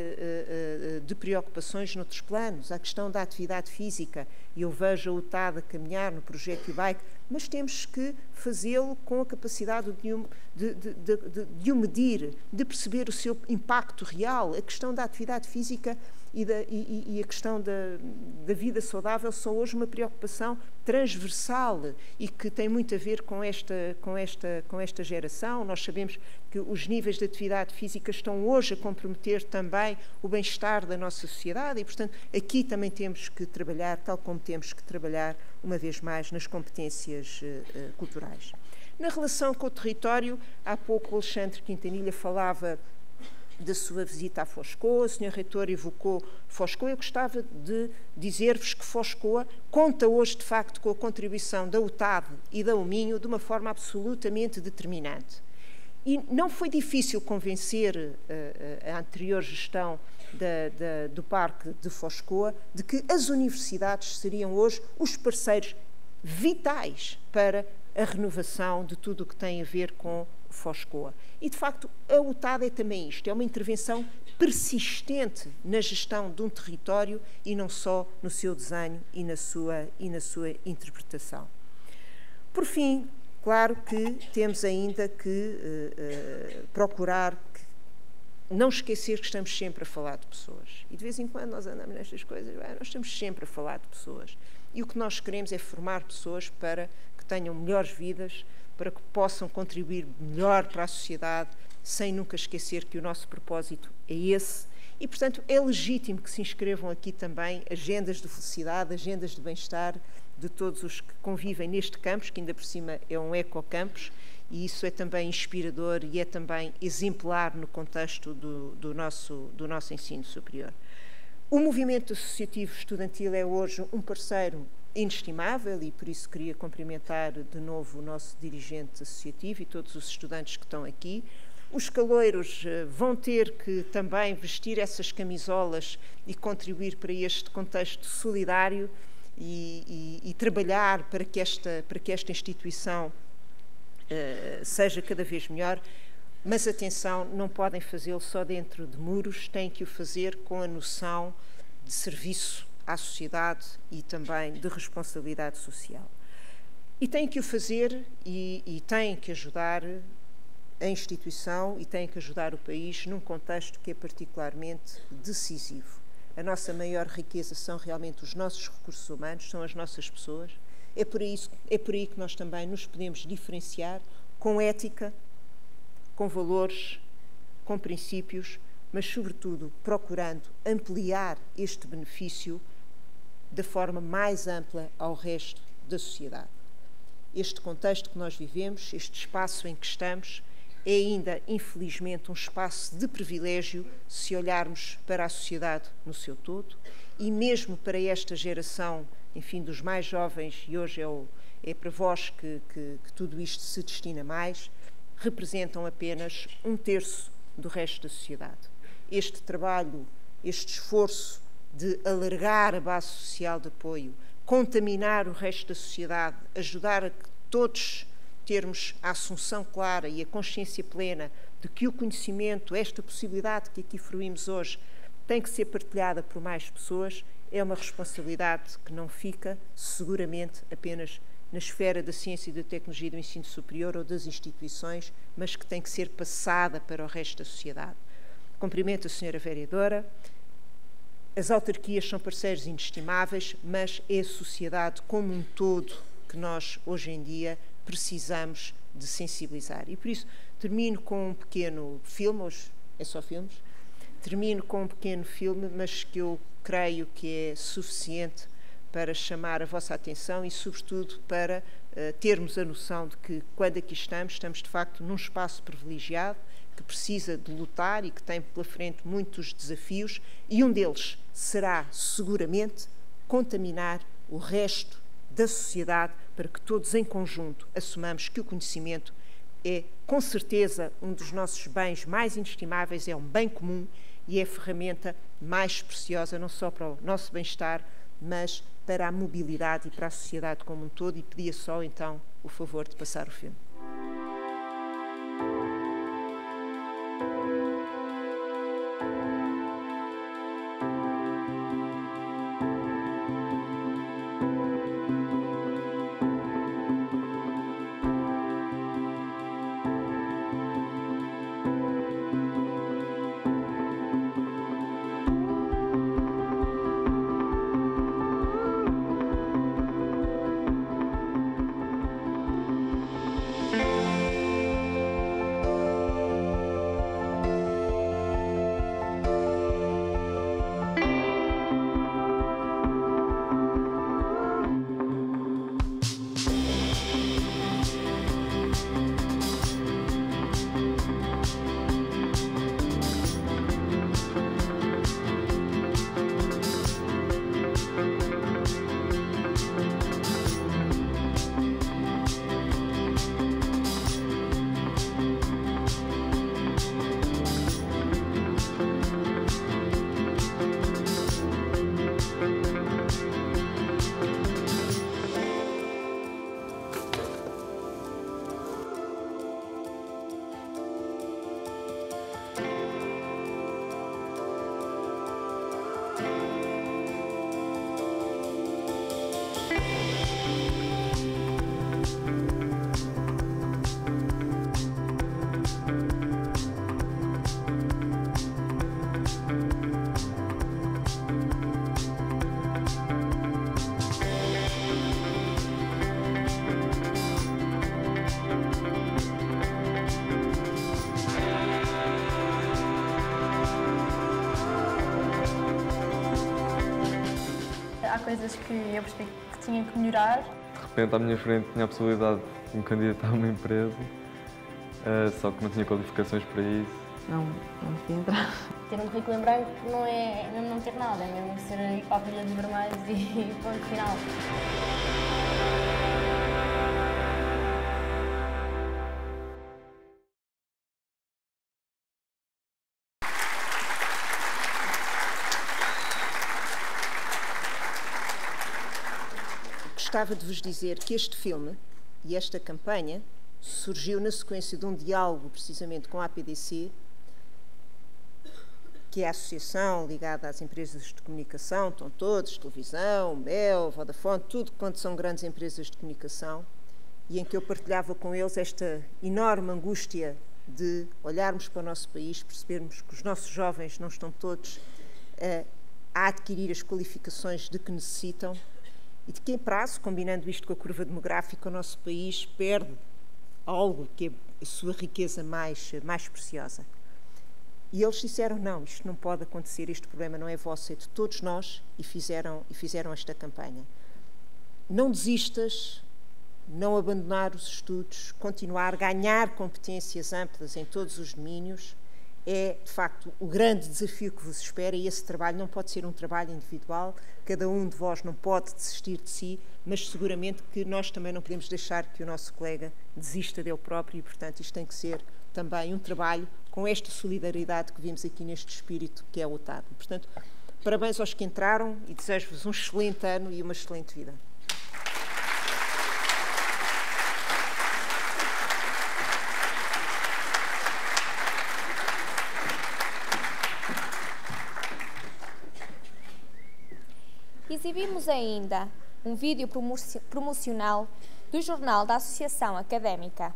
de preocupações noutros planos. A questão da atividade física, e eu vejo a UTAD a caminhar no projeto e-bike, mas temos que fazê-lo com a capacidade de o medir, de perceber o seu impacto real. A questão da atividade física e a questão da vida saudável são hoje uma preocupação transversal e que tem muito a ver com esta geração. Nós sabemos que os níveis de atividade física estão hoje a comprometer também o bem-estar da nossa sociedade e, portanto, aqui também temos que trabalhar, tal como temos que trabalhar, uma vez mais, nas competências culturais. Na relação com o território, há pouco o Alexandre Quintanilha falava da sua visita a Foscoa, o Sr. Reitor evocou Foscoa. Eu gostava de dizer-vos que Foscoa conta hoje, de facto, com a contribuição da UTAD e da UMinho de uma forma absolutamente determinante. E não foi difícil convencer a anterior gestão do Parque de Foscoa de que as universidades seriam hoje os parceiros vitais para a renovação de tudo o que tem a ver com Foscoa. E, de facto, a UTAD é também isto, é uma intervenção persistente na gestão de um território e não só no seu desenho e na sua interpretação. Por fim, claro que temos ainda que procurar não esquecer que estamos sempre a falar de pessoas. E de vez em quando nós andamos nestas coisas, nós estamos sempre a falar de pessoas. E o que nós queremos é formar pessoas para que tenham melhores vidas, para que possam contribuir melhor para a sociedade, sem nunca esquecer que o nosso propósito é esse. E, portanto, é legítimo que se inscrevam aqui também agendas de felicidade, agendas de bem-estar de todos os que convivem neste campus, que ainda por cima é um ecocampus, e isso é também inspirador e é também exemplar no contexto do nosso ensino superior. O movimento associativo estudantil é hoje um parceiro inestimável e por isso queria cumprimentar de novo o nosso dirigente associativo e todos os estudantes que estão aqui. Os caloiros vão ter que também vestir essas camisolas e contribuir para este contexto solidário e trabalhar para que esta instituição seja cada vez melhor. Mas atenção, não podem fazê-lo só dentro de muros, têm que o fazer com a noção de serviço à sociedade e também de responsabilidade social. E têm que o fazer e têm que ajudar a instituição e têm que ajudar o país num contexto que é particularmente decisivo. A nossa maior riqueza são realmente os nossos recursos humanos, são as nossas pessoas. É por aí que nós também nos podemos diferenciar com ética, com valores, com princípios, mas, sobretudo, procurando ampliar este benefício da forma mais ampla ao resto da sociedade. Este contexto que nós vivemos, este espaço em que estamos, é ainda, infelizmente, um espaço de privilégio se olharmos para a sociedade no seu todo e mesmo para esta geração, enfim, dos mais jovens, e hoje é para vós que tudo isto se destina mais. representam apenas 1/3 do resto da sociedade. Este trabalho, este esforço de alargar a base social de apoio, contaminar o resto da sociedade, ajudar a que todos termos a assunção clara e a consciência plena de que o conhecimento, esta possibilidade que aqui fruímos hoje, tem que ser partilhada por mais pessoas, é uma responsabilidade que não fica, seguramente, apenas na esfera da ciência e da tecnologia e do ensino superior ou das instituições, mas que tem que ser passada para o resto da sociedade. Cumprimento a senhora vereadora. As autarquias são parceiros inestimáveis, mas é a sociedade como um todo que nós, hoje em dia, precisamos de sensibilizar. E, por isso, termino com um pequeno filme, hoje é só filmes, termino com um pequeno filme, mas que eu creio que é suficiente para chamar a vossa atenção e, sobretudo, para termos a noção de que, quando aqui estamos de facto num espaço privilegiado, que precisa de lutar e que tem pela frente muitos desafios, e um deles será, seguramente, contaminar o resto da sociedade para que todos em conjunto assumamos que o conhecimento é, com certeza, um dos nossos bens mais inestimáveis, é um bem comum e é a ferramenta mais preciosa, não só para o nosso bem-estar, mas para a mobilidade e para a sociedade como um todo. E pedia só, então, o favor de passar o filme. Coisas que eu percebi que tinha que melhorar. De repente, à minha frente, tinha a possibilidade de me candidatar a uma empresa, só que não tinha qualificações para isso. Não podia entrar. Ter um currículo em branco não é mesmo não ter nada, é mesmo ser ir para a pilha dos vermelhos e ponto final. Gostava de vos dizer que este filme e esta campanha surgiu na sequência de um diálogo, precisamente, com a APDC, que é a associação ligada às empresas de comunicação, estão todos, televisão, Bell, Vodafone, tudo quanto são grandes empresas de comunicação, e em que eu partilhava com eles esta enorme angústia de olharmos para o nosso país, percebermos que os nossos jovens não estão todos a adquirir as qualificações de que necessitam, e de que, em prazo, combinando isto com a curva demográfica, o nosso país perde algo que é a sua riqueza mais preciosa. E eles disseram, não, isto não pode acontecer, este problema não é vosso, é de todos nós, e fizeram esta campanha. Não desistas, não abandonar os estudos, continuar a ganhar competências amplas em todos os domínios, é, de facto, o grande desafio que vos espera, e esse trabalho não pode ser um trabalho individual, cada um de vós não pode desistir de si, mas seguramente que nós também não podemos deixar que o nosso colega desista dele próprio e, portanto, isto tem que ser também um trabalho com esta solidariedade que vimos aqui neste espírito que é o OTAD. Portanto, parabéns aos que entraram e desejo-vos um excelente ano e uma excelente vida. Exibimos ainda um vídeo promocional do Jornal da Associação Académica.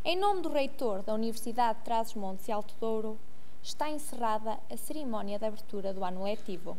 Em nome do reitor da Universidade de Trás-os-Montes e Alto Douro, está encerrada a cerimónia de abertura do ano letivo.